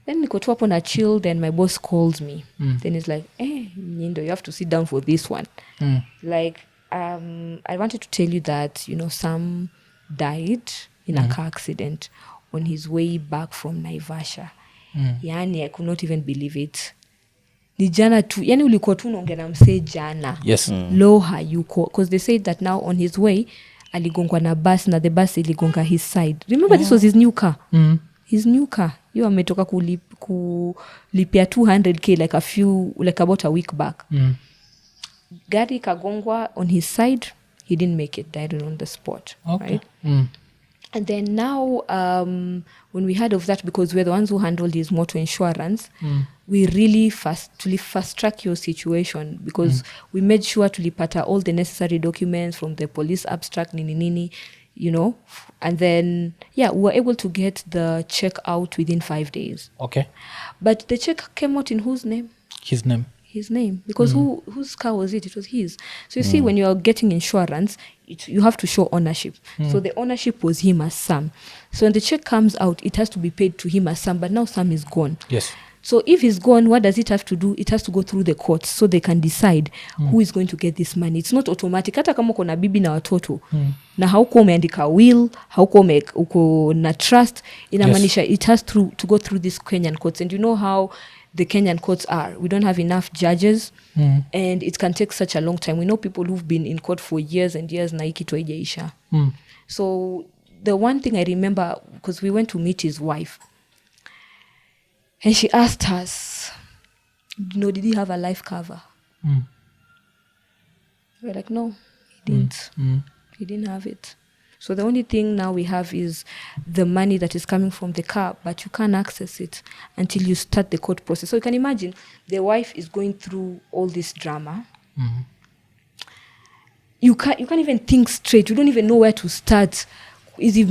Then niko tu hapo na chill, then my boss calls me. Then he's like, Nyindo, you have to sit down for this one. Like, I wanted to tell you that, you know, Sam died in a car accident on his way back from Naivasha. Yani, I could not even believe it. Ni jana tu, yani ulikuwa tu unaongea na msee jana. Yes. Lo hayuko. Because they said that now on his way, aligongwa na bus, na the bus iligonga his side. Remember, this was his new car. His new car. You ametoka kulipia 200k like about a week back. Gari kagongwa on his side. He didn't make it, died on the spot. Okay. Right? And then now, when we heard of that, because we're the ones who handled his motor insurance, we really fast track your situation, because we made sure tulipata all the necessary documents from the police abstract, nini, you know, and then, we were able to get the check out within 5 days. Okay. But the check came out in whose name? His name. His name. Because whose car was it? It was his. So you see, when you are getting insurance, you have to show ownership. So the ownership was him as Sam. So when the check comes out, it has to be paid to him as Sam, but now Sam is gone. Yes. So if he's gone, what does it have to do? It has to go through the courts so they can decide who is going to get this money. It's not automatic. Hata kama uko na bibi na watoto, na hauko umeandika will, hauko uko na trust, inamaanisha it has to go through this Kenyan courts. And you know how the Kenyan courts are. We don't have enough judges, and it can take such a long time. We know people who've been in court for years and years, na hii kitu haijaisha. So the one thing I remember, because we went to meet his wife, and she asked us, you know, did he have a life cover? We're like, no, he didn't. He didn't have it. So the only thing now we have is the money that is coming from the car, but you can't access it until you start the court process. So you can imagine the wife is going through all this drama. You can't even think straight. You don't even know where to start. hizi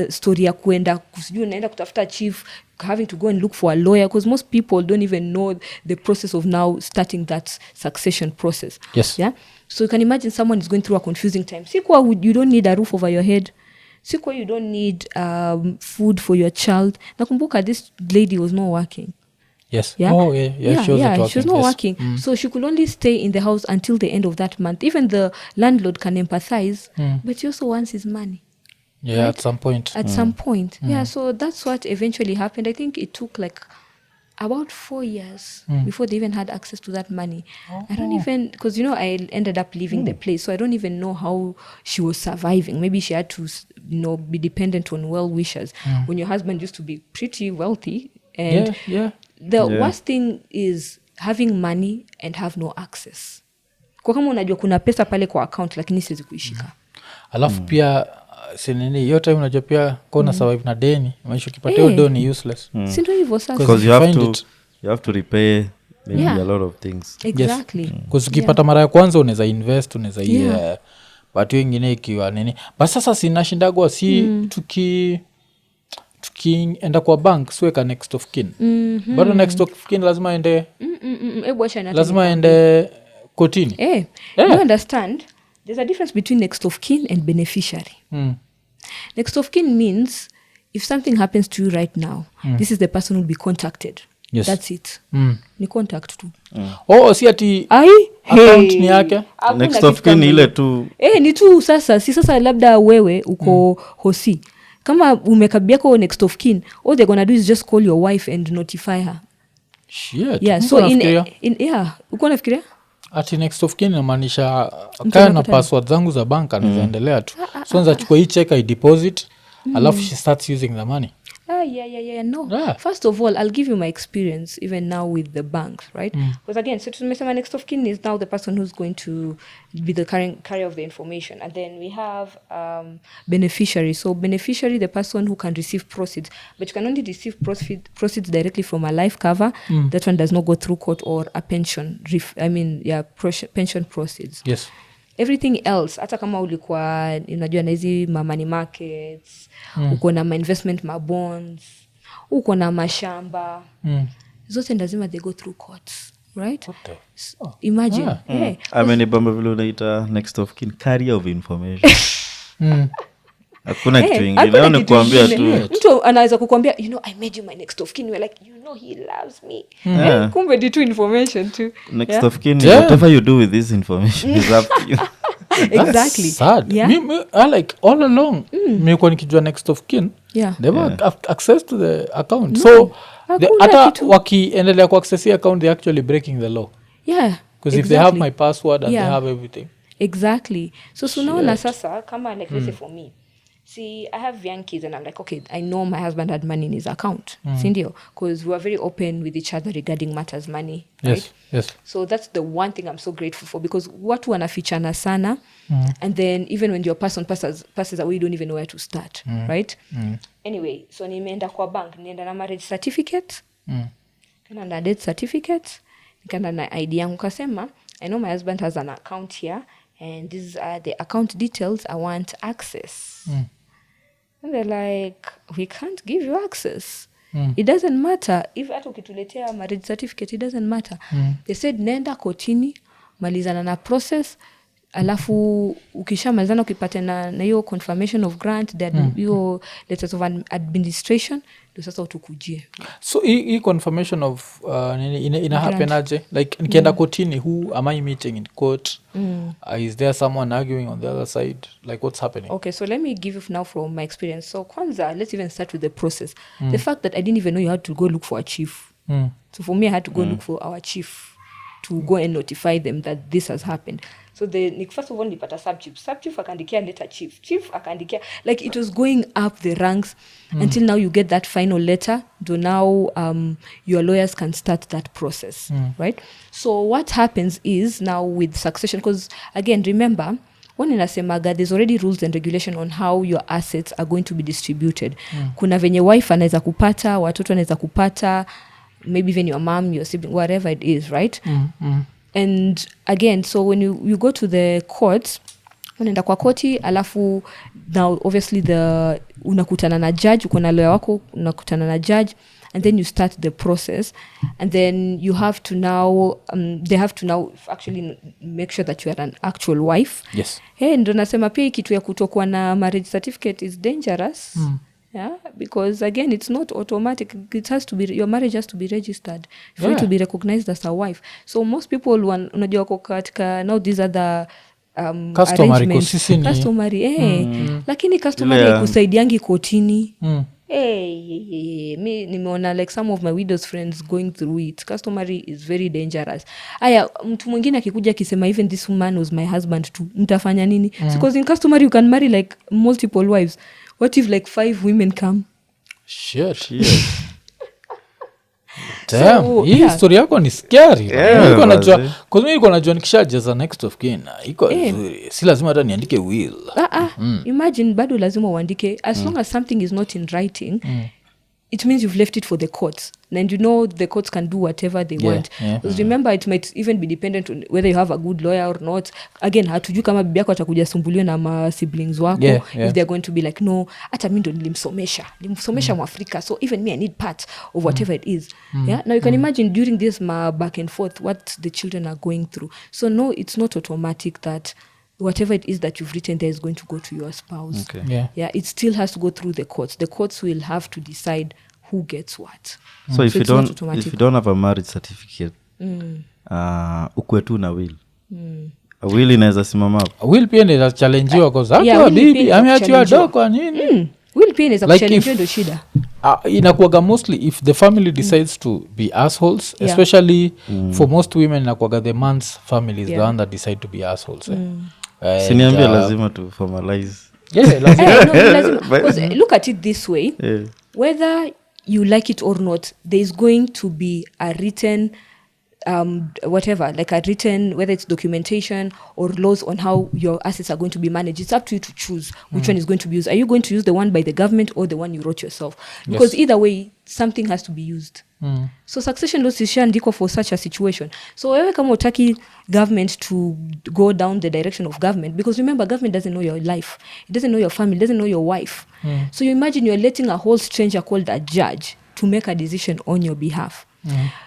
story ya kuenda kusijui unaenda kutafuta chief, having to go and look for a lawyer, because most people don't even know the process of now starting that succession process. Yes. Yeah. So you can imagine someone is going through a confusing time. Sikwa, you don't need a roof over your head. Sikwa, you don't need food for your child. Nakumbuka, this lady was not working. Yes. Yeah. Oh, yeah. She was not working. So she could only stay in the house until the end of that month. Even the landlord can empathize, but he also wants his money. Yeah, right? At some point. Yeah, so that's what eventually happened. I think it took like about 4 years before they even had access to that money. I don't even, because I ended up leaving the place, so I don't even know how she was surviving. Maybe she had to be dependent on well-wishers when your husband used to be pretty wealthy. And the worst thing is having money and have no access. Kwa kama unajua kuna pesa pale kwa account lakini siwezi kuishika. Alafu pia sinini hiyo time unajua pia kona survive na deni, maisha ukipata hiyo deni ni useless. Si ndio hivyo sasa. Because you have to repay maybe a lot of things. Exactly. Because ukipata mara ya kwanza unaweza invest, unaweza but wengine ikiwa nini. Basi sasa sinashindagwa tukienda kwa bank siweka next of kin. Bado next of kin lazima ende kotini. You understand? There's a difference between next of kin and beneficiary. Next of kin means if something happens to you right now, this is the person who will be contacted. Yes. That's it. Ni contact tu. Si ati account ni yake. Next of kin ile tu. Ni tu sasa. Si sasa labda wewe uko hosi. Kama umekabia kwa next of kin, all they're gonna do is just call your wife and notify her. Shit. Yeah, so uko nafikiria? Ati next of kin inamaanisha kaya na password zangu za bank anaendelea tu. So nza chukua hii check I deposit, alafu she starts using the money. No. First of all, I'll give you my experience even now with the banks, right? Because again, so tumesema next of kin is now the person who's going to be the carrier of the information. And then we have beneficiary. So beneficiary, the person who can receive proceeds. But you can only receive proceeds directly from a life cover. That one does not go through court or a pension. Pension proceeds. Yes. Everything else, hata kama ulikuwa unajua na hizi money markets, uko na investment bonds, uko na mashamba, zote lazima they go through courts, right? Okay. So, imagine. Bamba vile unaita next of kin carrier of information. Hakuna kitu ingine, ni kuambia tu. Mtu anaweza kukuambia, I made you my next of kin. You're like, he loves me. Kumbe di tu information too. Next of kin, whatever you do with this information is up to you. Exactly. That's sad. Yeah. I like all along. Mimi nikijua next of kin. They have access to the account. So hata wakiendelea ku access the account, they actually breaking the law. Yeah. Because if they have my password and they have everything. Exactly. So unaona sasa kama like let's say for me. See, I have young kids and I'm like, okay, I know my husband had money in his account. Sindio? Because we are very open with each other regarding matters money. Right? Yes. So that's the one thing I'm so grateful for, because watu wanafichana sana, and then even when your person passes away, you don't even know where to start. Right? Anyway, so nimeenda kwa bank, nienda na marriage certificate, kana na death certificate, nikanda na ID yangu, kasema, I know my husband has an account here, and these are the account details, I want access. And they're like, we can't give you access. It doesn't matter. If hata ukituletea marriage certificate, it doesn't matter. They said, nenda kotini, malizana na process, alafu ukishamalizana ukipata na hiyo confirmation of grant, that hiyo letters of administration, ndio sasa utukujie. So hii confirmation of ina happen aje? Like nikienda kotini, who am I meeting in court? Is there someone arguing on the other side? Like what's happening? Okay, so let me give you now from my experience. So kwanza, let's even start with the process. The fact that I didn't even know you had to go look for a chief. So for me, I had to go look for our chief to go and notify them that this has happened. So first of all, nipata sub-chief akandikia letter chief akandikia, like it was going up the ranks until now you get that final letter. So now your lawyers can start that process, right? So what happens is now with succession, because again, remember, one inasemaga, there's already rules and regulation on how your assets are going to be distributed. Kuna venye wife anaweza kupata, watoto anaweza kupata, maybe even your mom, your sibling, whatever it is, right? And again, so when you go to the courts, unaenda kwa koti, alafu now obviously unakutana na judge, uko na lawyer wako, unakutana na judge, and then you start the process, and then you have to now they have to now actually make sure that you are an actual wife. Yes. Ndo nasema pia kitu ya kutokuwa na marriage certificate is dangerous. Yeah, because again it's not automatic. It has to be, your marriage has to be registered for you to be recognized as a wife. So most people unajua kwa katika now these are the customary lakini customary kusaidiangi kotini. Mi nimeona like some of my widow's friends going through it. Customary is very dangerous. Aya, mtu mwingine akikuja akisema even this man was my husband too, mtafanya nini? Because in customary you can marry like multiple wives. What if like 5 women come? Shit. Damn, so, hii story yako ni scary. Niko najua nikishajaza next of kin iko vizuri. Si lazima hata niandike will. Imagine bado lazima uandike as long as something is not in writing. It means you've left it for the courts. And you know the courts can do whatever they want. Because remember, it might even be dependent on whether you have a good lawyer or not. Again, hatujui kama bibi yako atakuja sumbuliwa na ma siblings wako. If they're going to be like, no, hata mimi ndo nilimsomesha Mwafrika, so even me I need part of whatever it is. Now you can imagine during this back and forth what the children are going through. So no, it's not automatic that whatever it is that you've written there is going to go to your spouse. It still has to go through the courts. The courts will have to decide who gets what. So if you don't have a marriage certificate, ukwe tu na will. A will inaweza simama hapo. Will pia inaweza challengewa kwa sababu bibi ameachiwa dogo kwa nini? Will pia inaweza kuchallengewa ndo shida. Inakuwaga mostly if the family decides to be assholes, especially for most women inakuwaga the man's family is the one that decide to be assholes. Siniambia lazima to formalize. Because look at it this way. Whether you like it or not, there is going to be a written whatever, like a written, whether it's documentation or laws on how your assets are going to be managed. It's up to you to choose which one is going to be used. Are you going to use the one by the government or the one you wrote yourself? Because either way, something has to be used. So succession laws ishaandikwa for such a situation. So wewe kama utaki government to go down the direction of government, because remember, government doesn't know your life, it doesn't know your family, it doesn't know your wife. So you imagine you're letting a whole stranger called a judge to make a decision on your behalf.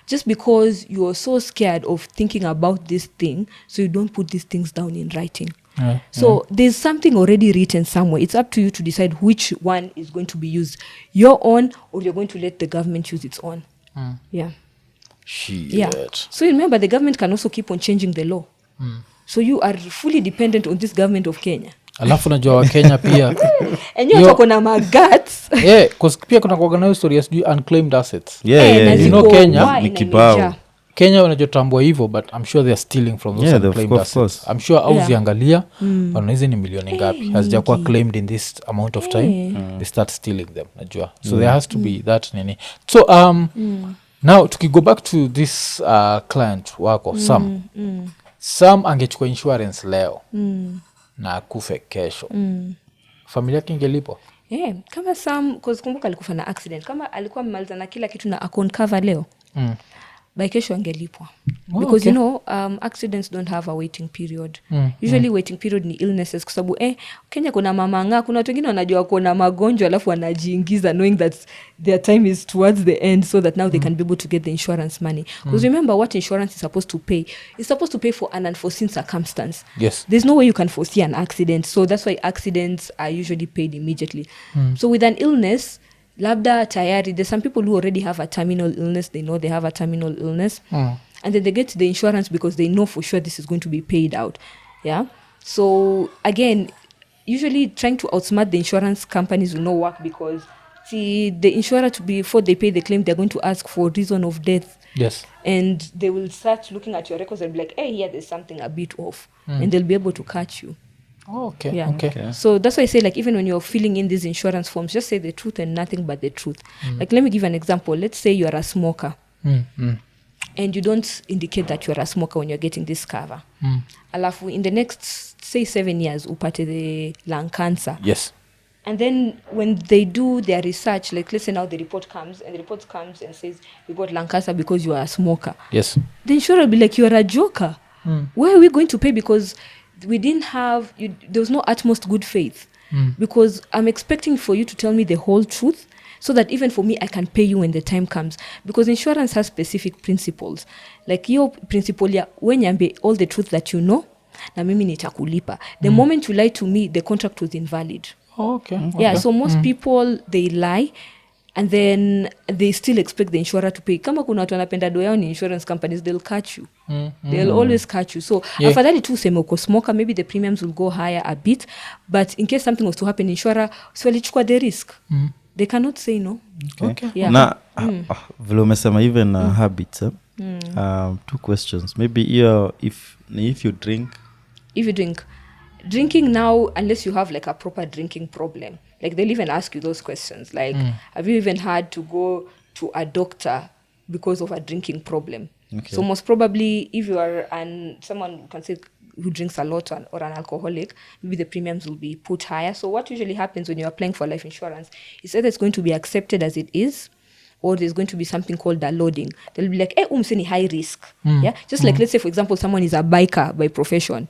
Just because you're so scared of thinking about this thing, so you don't put these things down in writing. So there's something already written somewhere. It's up to you to decide which one is going to be used, your own, or you're going to let the government use its own. Shit. So remember, the government can also keep on changing the law. So you are fully dependent on this government of Kenya. Alafu najua wa Kenya pia enyewe wako na magats. Cause pia kuna kuwaga na story ya sijui unclaimed assets. You know Kenya ni kibao. Kenya wanajotambua hivyo, but I'm sure they're stealing from those unclaimed assets. I'm sure auziangalia wanaizi ni milioni ngapi hazijakuwa claimed in this amount of time, they start stealing them, najua. So there has to be that nini. So now tukigo back to this client wako Sam angechukua insurance leo na kufe kesho, familia yake ingelipo? Kama Sam, cause kumbuka alikufa na accident, kama alikuwa mmaliza na kila kitu na account cover leo, by kesho angelipwa. Because you know, accidents don't have a waiting period. Usually waiting period ni illnesses, kwa sababu Kenya kuna mamanga, kuna watu wengine wanajua kuna magonjwa alafu wanajiingiza knowing that their time is towards the end, so that now they can be able to get the insurance money. Because remember what insurance is supposed to pay. It's supposed to pay for an unforeseen circumstance. There's no way you can foresee an accident, so that's why accidents are usually paid immediately. So with an illness, labda tayari, there's some people who already have a terminal illness, they know they have a terminal illness, and then they get the insurance because they know for sure this is going to be paid out. So again, usually trying to outsmart the insurance companies will not work, because see, the insurer, before they pay the claim, they're going to ask for reason of death. And they will start looking at your records and be like, hey, there's something a bit off, and they'll be able to catch you. Okay. So that's why I say, like, even when you're filling in these insurance forms, just say the truth and nothing but the truth. Like, let me give an example. Let's say you're a smoker, and you don't indicate that you're a smoker when you're getting this cover. Alafu, in the next, say, 7 years, upate the lung cancer. And then when they do their research, like, let's say now the report comes and says you got lung cancer because you are a smoker. The insurer will be like, you're a joker. Where are we going to pay? Because we didn't have, there was no utmost good faith. Because I'm expecting for you to tell me the whole truth, so that even for me, I can pay you when the time comes. Because insurance has specific principles. Like your principle ya, when you all the truth that you know, na mimi nitakulipa. The moment you lie to me, the contract was invalid. Okay. Yeah, so most people, they lie, and then they still expect the insurer to pay. Kama kuna watu wanapenda do yao ni insurance companies, they'll catch you. They'll always catch you. So afadhali tu useme uko smoker, maybe the premiums will go higher a bit, but in case something was to happen, insurer walichukua the risk. They cannot say no. Okay. Yeah. Na vile umesema even habits. 2 questions. Maybe if you drink. If you drink, drinking now, unless you have like a proper drinking problem, like they'll even ask you those questions, like have you even had to go to a doctor because of a drinking problem? Okay. So most probably, if you are someone you can say who drinks a lot or an alcoholic, maybe the premiums will be put higher. So what usually happens when you're applying for life insurance is either it's going to be accepted as it is, or there's going to be something called a loading. They'll be like, umseni high risk. Yeah, just like let's say for example someone is a biker by profession.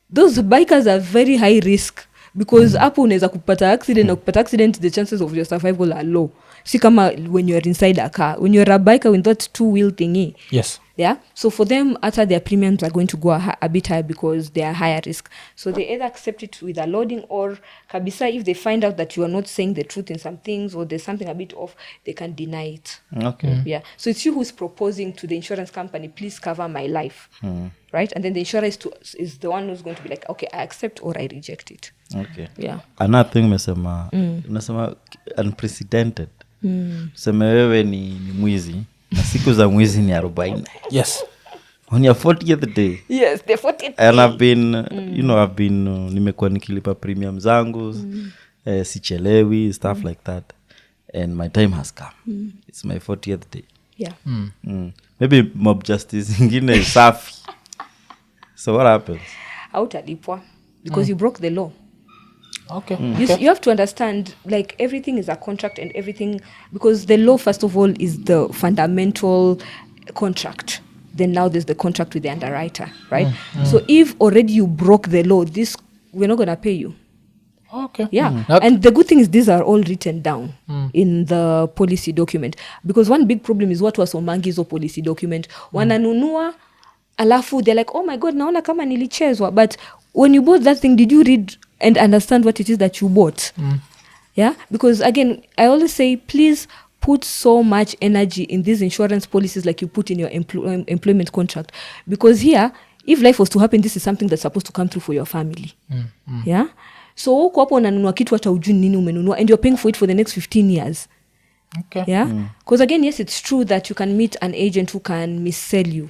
Those bikers are very high risk, because hapo unaweza kupata accident, na kupata accident, the chances of your survival are low. Si kama when you're inside a car. When you're a biker with that 2-wheel thingy. Yes. Yeah. So for them, after their premiums are going to go a bit higher because they are higher risk. So they either accept it with a loading, or kabisa, if they find out that you are not saying the truth in some things, or there's something a bit off, they can deny it. Okay. Yeah. So it's you who's proposing to the insurance company, please cover my life. Right? And then the insurer is the one who's going to be like, okay, I accept or I reject it. Okay. Yeah. Another thing unasema unprecedented. Sema wewe ni mwizi na siku za mwizi ni 40. Yes. On your 40th day. Yes, the 40th And day. I've been nimekuwa nikilipa premium zangu, sichelewi, stuff like that. And my time has come. It's my 40th day. Yeah. Maybe mob justice ingine is safi. So what happens? Hautalipwa because you broke the law. Okay. You have to understand, like, everything is a contract, and everything, because the law, first of all, is the fundamental contract. Then now there's the contract with the underwriter, right? So if already you broke the law, we're not going to pay you. Okay. Yeah. And the good thing is these are all written down in the policy document, because one big problem is what was omangizo policy document. Wananunua, alafu they're like, oh my God, naona kama nilichezwa. But when you bought that thing, did you read and understand what it is that you bought? Yeah. Because again, I always say, please put so much energy in these insurance policies like you put in your employment contract. Because here, if life was to happen, this is something that's supposed to come through for your family. Yeah. So uko hapo unanunua kitu hata ujui nini umenunua, and you're paying for it for the next 15 years. Okay. Yeah. Because again, yes, it's true that you can meet an agent who can missell you,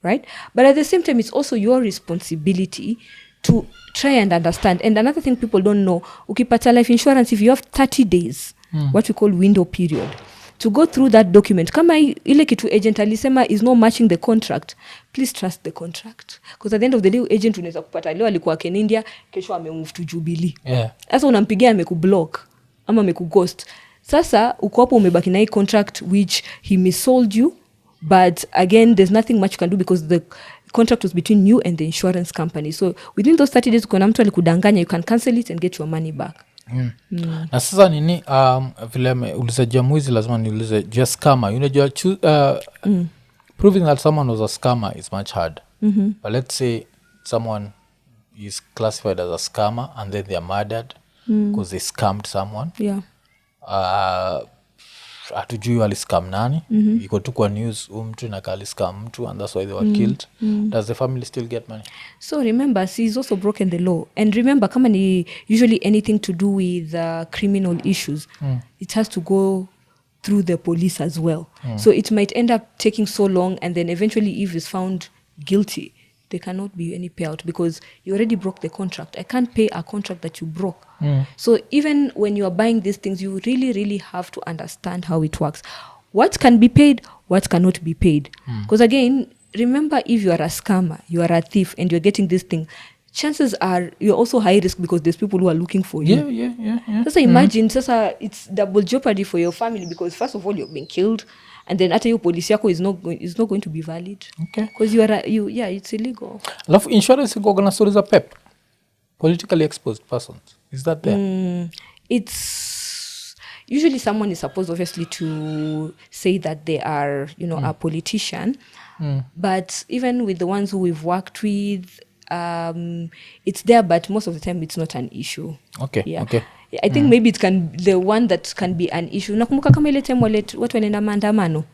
right? But at the same time, it's also your responsibility to try and understand. And another thing people don't know, ukipata life insurance, if you have 30 days, what we call window period, to go through that document, kama ile kitu agent alisema is not matching the contract, please trust the contract. Because at the end of the day, agent unaweza kupata leo alikuwa India, kesho amemove to Jubilee. Yeah. Sasa unampigia amekublock ama amekughost. Sasa uko hapo umebaki na hii contract which he missold you, but again there's nothing much you can do because the contract was between you and the insurance company. So within those 30 days kuna mtu alikudanganya, you can cancel it and get your money back. Na sasa nini vile uliza mwizi, lazima niulize just scammer. Unajua proving that someone was a scammer is much hard. But let's say someone is classified as a scammer and then they are murdered because they scammed someone. Yeah. Hatujui waliscam nani. Iko tu kwa news mtu inakaa aliscam mtu and that's why they were killed. Does the family still get money? So remember, he's also broken the law. And remember, kama ni usually anything to do with criminal issues, it has to go through the police as well. So it might end up taking so long, and then eventually if he's found guilty, there cannot be any payout because you already broke the contract. I can't pay a contract that you broke. So even when you are buying these things, you really, really have to understand how it works. What can be paid, what cannot be paid. Because again, remember, if you are a scammer, you are a thief, and you're getting this thing, chances are you're also high risk because there's people who are looking for you. Yeah. Sasa imagine, sasa it's double jeopardy for your family because first of all, you're being killed, and then hata hiyo policy yako is not going to be valid. Okay. Because it's illegal. Alafu insurance iko na stories za PEP, politically exposed persons. Is that there? It's usually someone is supposed obviously to say that they are, a politician. But even with the ones who we've worked with, it's there, but most of the time it's not an issue. Okay. Yeah. Okay. I think maybe the one that can be an issue. Nakumbuka kama ile time watu wanaenda maandamano.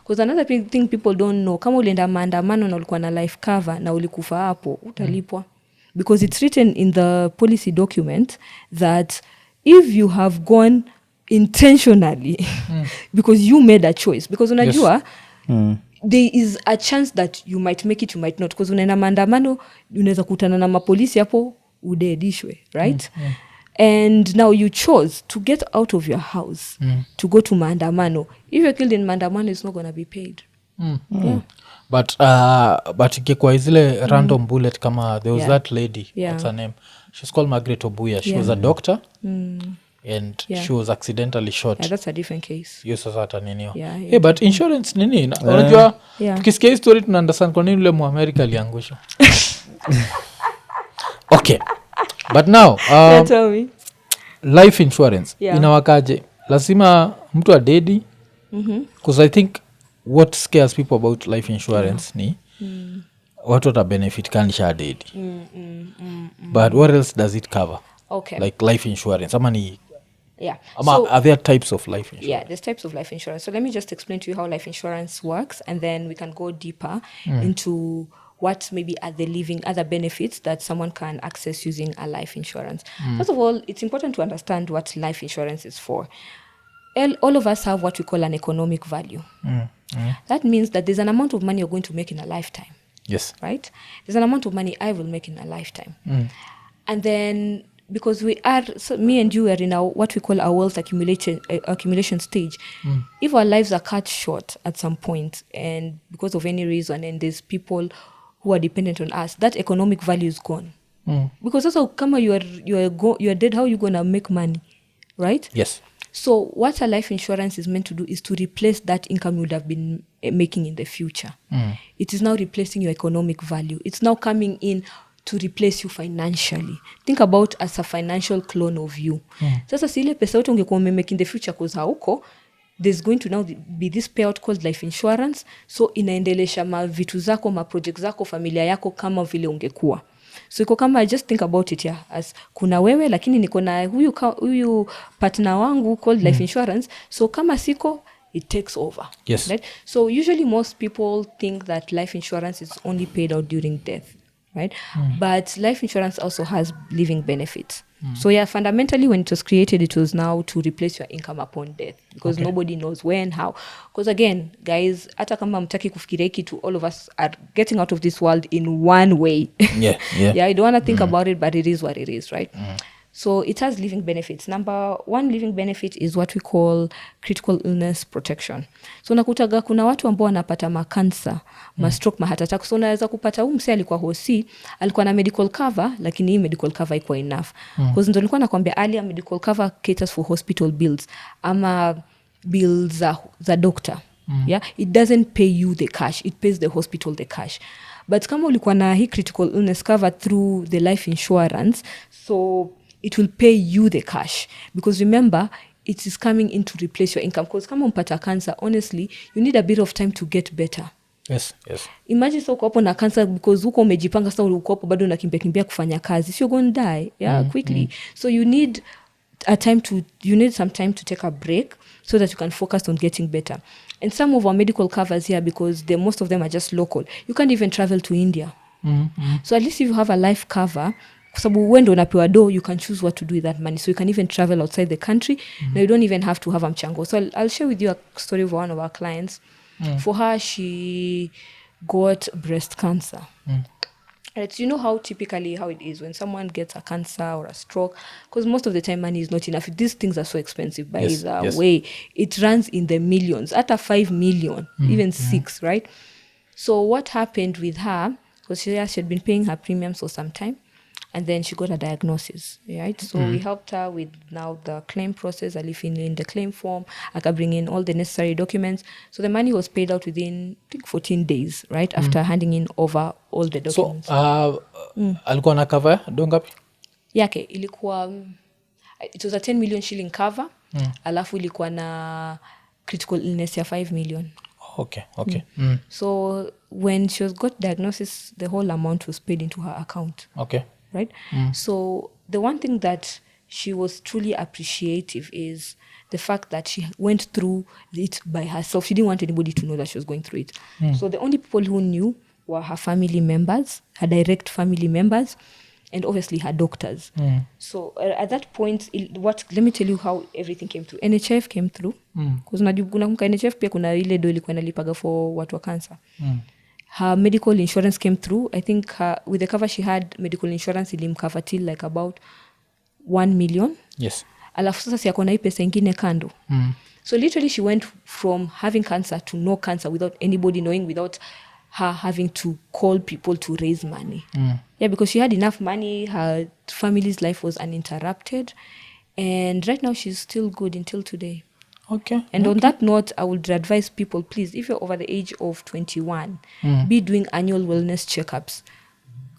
Because another thing people don't know, kama ulienda maandamano na ulikuwa na life cover na ulikufa hapo, utalipwa. Because it's written in the policy document that if you have gone intentionally because you made a choice, because unajua there is a chance that you might make it, you might not, because unaenda maandamano unaweza kutana na mapolisi hapo udedishwe, right? And now you chose to get out of your house to go to maandamano. If you're killed in maandamano, it's not going to be paid. Yeah. But ikikuwa zile random bullet kama there was that lady, what's her name? She's called Margaret Obuya. She was a doctor and she was accidentally shot. Yeah, that's a different case. Hiyo sasa hata nini. Yeah, but insurance nini? Unajua tukisikia hii story tuna understand kwa nini yule Muamerika aliangusha. Okay. But now tell me. Life insurance inawakaje? Lazima mtu adedi? Because I think what scares people about life insurance ni watu wata benefit kanisha adedi. But what else does it cover? Okay. Like life insurance. Ama ni so, are there types of life insurance? Yeah, there's types of life insurance. So let me just explain to you how life insurance works, and then we can go deeper into what maybe are the other benefits that someone can access using a life insurance. First of all, it's important to understand what life insurance is for. All of us have what we call an economic value. That means that there's an amount of money you're going to make in a lifetime. Yes. Right? There's an amount of money I will make in a lifetime. And then because me and you are in what we call our wealth accumulation stage. If our lives are cut short at some point, and because of any reason, and there's people who are dependent on us, that economic value is gone. Because also, come you are dead, how are you gonna make money, right? Yes. So what a life insurance is meant to do is to replace that income you would have been making in the future. It is now replacing your economic value. It's now coming in to replace you financially. Think about as a financial clone of you. Sasa si ile pesa yote ungekuwa umemake in the future cause hauko, there's going to now be this payout called life insurance. So inaendelesha vitu zako, project zako, familia yako kama vile ungekuwa. So iko kama, just think about it as kuna wewe lakini niko na huyu partner wangu called life insurance. So kama siko, it takes over. Yes. Right? So usually most people think that life insurance is only paid out during death. Right? But life insurance also has living benefits. So fundamentally when it was created, it was now to replace your income upon death, because nobody knows when, how. Because again, guys, hata kama mtaki kufikiria kitu, all of us are getting out of this world in one way. Yeah, you don't want to think about it, but it is what it is, right? So it has living benefits. Number one living benefit is what we call critical illness protection. So nakutaga kuna watu ambao wanapata makansa, stroke, heart attack. So unaweza kupata mse alikuwa hosi, alikuwa na medical cover, lakini hii medical cover haikuwa enough. Because ndio nilikuwa nakwambia earlier, medical cover caters for hospital bills ama bills za doctor. Yeah, it doesn't pay you the cash, it pays the hospital the cash. But kama ulikuwa na hii critical illness cover through the life insurance, so it will pay you the cash, because remember, it is coming in to replace your income. Because kama umpata cancer, honestly, you need a bit of time to get better. Yes. Imagine so uko hapo na cancer, because huko umejipanga sasa, uko hapo bado unakimbia kufanya kazi, so you're going to die quickly. So you need some time to take a break so that you can focus on getting better. And some of our medical covers here, because most of them are just local, you can't even travel to India. So at least if you have a life cover, sababu when unapewa do, you can choose what to do with that money. So you can even travel outside the country. Now you don't even have to have mchango. So I'll share with you a story of one of our clients. For her, she got breast cancer. Right, so you know how typically how it is when someone gets a cancer or a stroke, because most of the time money is not enough. These things are so expensive by the way. It runs in the millions, at a 5 million, even 6, right? So what happened with her, because she had been paying her premiums for some time. and then she got a diagnosis, right? So we helped her with now the claim process. I fill in the claim form. I can bring in all the necessary documents. So the money was paid out within, I think, 14 days, right? After handing in over all the documents. So alikuwa na cover dongapi yake ilikuwa it was a 10 million shilling cover. Alafu ilikuwa na critical illness ya 5 million. Okay. So when she was got diagnosis, the whole amount was paid into her account. Okay. Right? So the one thing that she was truly appreciative is the fact that she went through it by herself. She didn't want anybody to know that she was going through it. So the only people who knew were her family members, her direct family members, and obviously her doctors. So at that point, let me tell you how everything came through. NHF came through. Because unakumbuka NHF pia kuna ile do ilikuwa inalipaga for watu wa cancer. Her medical insurance came through. I think with the cover she had, medical insurance ilimcover till like about 1 million. Yes. Alafu sasa si akona hii pesa ingine kando. So literally she went from having cancer to no cancer without anybody knowing, without her having to call people to raise money. Yeah, because she had enough money. Her family's life was uninterrupted. And right now she's still good until today. Okay. And on that note, I would advise people, please, if you're over the age of 21, be doing annual wellness checkups.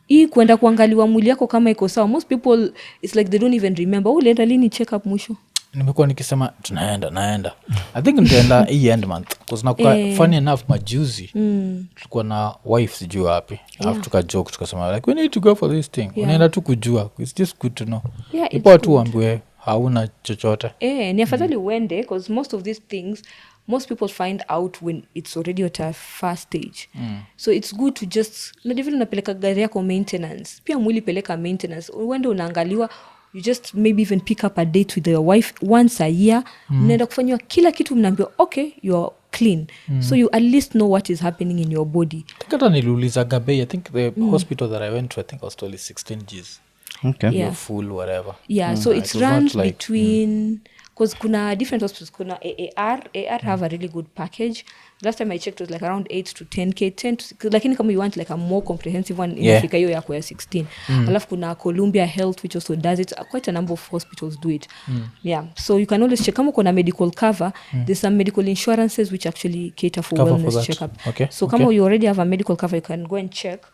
Hii kwenda kuangaliwa mwili yako kama iko sawa. Most people, it's like they don't even remember. Ulienda lini checkup mwisho? Nimekuwa nikisema naenda. I think nitaenda hii end month. Because nakuwa funny enough majuzi. Tulikuwa na wife sijui wapi. Alafu tukajoke tukasema like we need to go for this thing. Unaenda tu kujua. It's just good to know. Ipo watu waambiwe hauna chochote. Ni afadhali uende, because most of these things, most people find out when it's already at a first stage. So it's good to just, nadivile unapeleka gari yako maintenance. Pia mwili peleka maintenance. Uende unaangaliwa, you just maybe even pick up a date with your wife once a year. Mnaenda kufanywa kila kitu, mnaambiwa okay, you're clean. So you at least know what is happening in your body. Hata niliuliza Gabe, I think the hospital that I went to, I think I was told 16 Gs. Okay. Yeah. Full whatever. Yeah, so it's It was runs not like, between, because kuna different hospitals, kuna AAR have a really good package. Last time I checked it was like around 8 to 10k, 10 to, lakini kama you want like a more comprehensive one, inafika hiyo yako ya 16. Alafu kuna Columbia Health which also does it. Quite a number of hospitals do it. Yeah, so you can always check. Kama kuna medical cover, there's some medical insurances which actually cater for Cover wellness for that. checkup. Okay. So kama you already have a medical cover, you can go and check.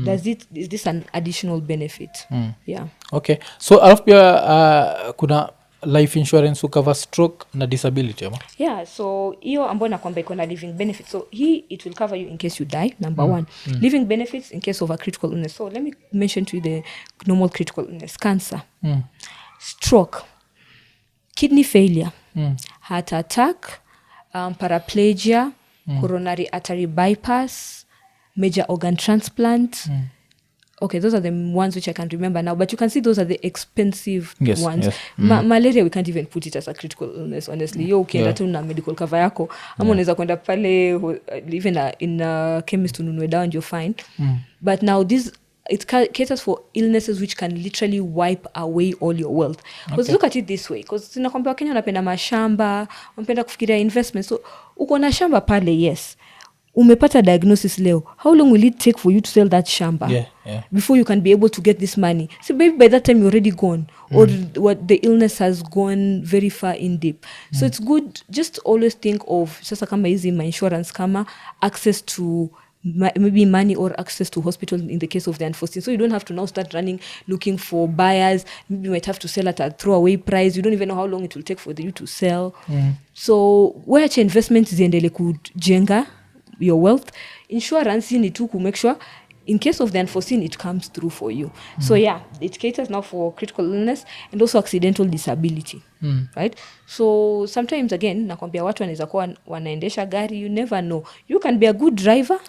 Is this an additional benefit? Yeah. Okay. So alafu pia kuna life insurance who cover stroke na disability ama? Yeah, so hiyo ambayo nakwamba iko na living benefits. So it will cover you in case you die, number one. Living benefits in case of a critical illness. So let me mention to you the normal critical illness. Cancer, stroke, kidney failure, heart attack, paraplegia, coronary artery bypass, major organ transplant. Okay, those are the ones which I can remember now, but you can see those are the expensive ones. Yes. Malaria, we can't even put it as a critical illness, honestly. Yo ukienda tu na medical cover yako, ama unaweza kwenda pale even in a chemist ununue dawa and you're fine. But now it caters for illnesses which can literally wipe away all your wealth. Because look at it this way, because tunakwambia Wakenya wanapenda mashamba, wanapenda kufikiria investment. So uko na shamba pale, yes. Umepata diagnosis leo, how long will it take for you to sell that shamba before you can be able to get this money? So maybe by that time you're already gone, or what the illness has gone very far in deep. So it's good, just always think of sasa kama hizi my insurance kama access to maybe money or access to hospital in the case of the unforeseen. So you don't have to now start running looking for buyers. Maybe you might have to sell at a throwaway price. You don't even know how long it will take for you to sell. So where investment ziendele kujenga your wealth, insurance ni tu to make sure in case of the unforeseen it comes through for you. So yeah, it caters now for critical illness and also accidental disability. Right? So sometimes again nakwambia watu wanaweza kuwa wanaendesha gari, you never know, you can be a good driver.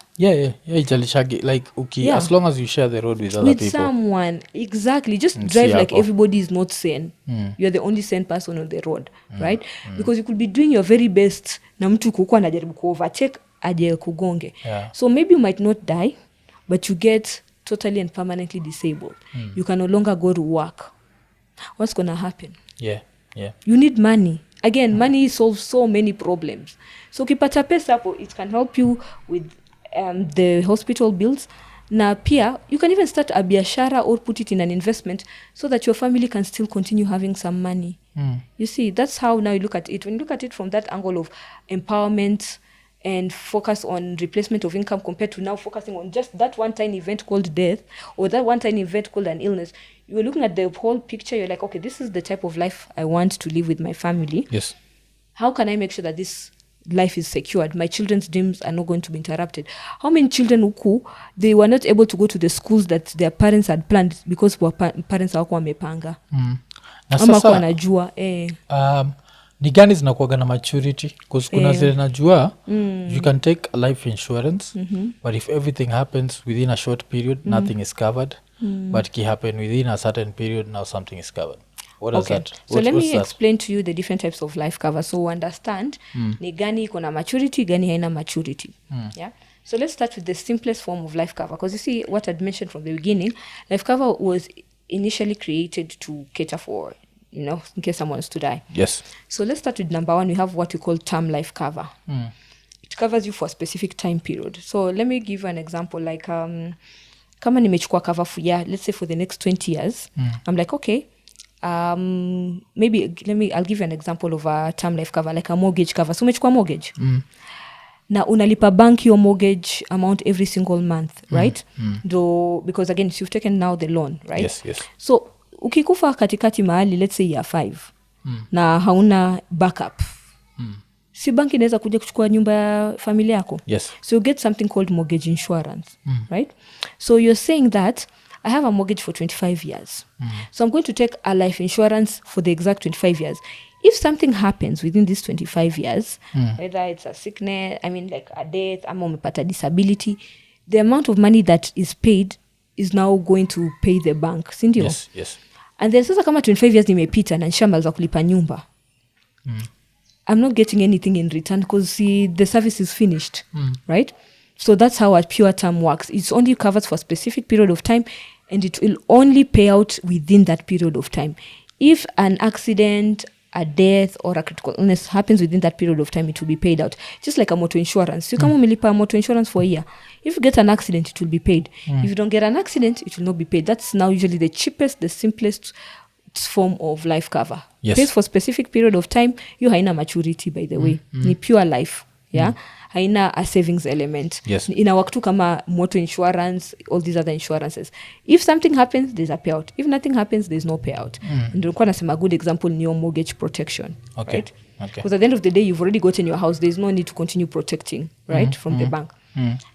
Ijalishagi like as long as you share the road with other people, someone, exactly, just drive like everybody is not sane. You're the only sane person on the road, right? Because you could be doing your very best na mtu kukuwa anajaribu ku overtake aje kugonge. So maybe you might not die, but you get totally and permanently disabled. You can no longer go to work. What's going to happen? You need money. Again, money solves so many problems. So ukipata pesa hapo, it can help you with the hospital bills. na pia you can even start a biashara or put it in an investment so that your family can still continue having some money. You see, that's how now you look at it. When you look at it from that angle of empowerment and focus on replacement of income compared to now focusing on just that one tiny event called death or that one tiny event called an illness, you're looking at the whole picture. You're like, okay, this is the type of life I want to live with my family. Yes. How can I make sure that this life is secured? My children's dreams are not going to be interrupted. How many children huku, they were not able to go to the schools that their parents had planned because parents hawakuwa wamepanga. Na ama sasa, kwa najua ni gani zinakuwaga na maturity? Because kuna zile najua you can take a life insurance but if everything happens within a short period nothing is covered, but it happen within a certain period now something is covered. What is that? So let me explain to you the different types of life cover so understand ni gani iko na maturity, gani haina maturity. Yeah. So let's start with the simplest form of life cover, because you see what I'd mentioned from the beginning, life cover was initially created to cater for, you know, in case someone is to die. Yes. So let's start with number one. We have what we call term life cover. It covers you for a specific time period. So let me give you an example. Like kama nimechukua cover for let's say for the next 20 years. I'm like, okay, maybe I'll give you an example of a term life cover, like a mortgage cover. So umechukua mortgage. Na unalipa bank your mortgage amount every single month, right? Though, because again, you've taken now the loan, right? Yes. So ukikufa katikati mahali, let's say year 5 na hauna backup, si banki inaweza kuja kuchukua nyumba ya familia yako. Yes. So you get something called mortgage insurance, right? So you're saying that I have a mortgage for 25 years. So I'm going to take a life insurance for the exact 25 years. If something happens within these 25 years, whether it's a sickness, I mean like a death, ama umepata disability, the amount of money that is paid is now going to pay the bank. Sindio? Yes. And then sasa kama 25 years nimepita na nishamaliza kulipa nyumba, I'm not getting anything in return because the service is finished, right? So that's how a pure term works. It's only covered for a specific period of time and it will only pay out within that period of time. If an accident, a death or a critical illness happens within that period of time, it will be paid out. Just like a motor insurance. So kama umelipa motor insurance for a year, if you get an accident, it will be paid. If you don't get an accident, it will not be paid. That's now usually the cheapest, the simplest form of life cover. Yes. Pays for specific period of time. You haina maturity, by the way. Ni pure life. Yeah. Haina a savings element. Yes. Ina work tu kama motor insurance, all these other insurances. If something happens, there's a payout. If nothing happens, there's no payout. Ndio nilikuwa nasema a good example ni your mortgage protection. Okay. Right? Okay. Because at the end of the day, you've already gotten your house. There's no need to continue protecting, right, from the bank.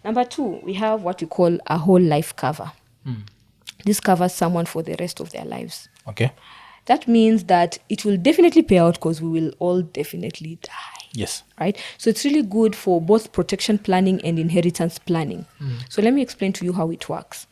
Number 2, we have what we call a whole life cover. This covers someone for the rest of their lives. Okay. That means that it will definitely pay out because we will all definitely die. Yes. Right? So it's really good for both protection planning and inheritance planning. So let me explain to you how it works.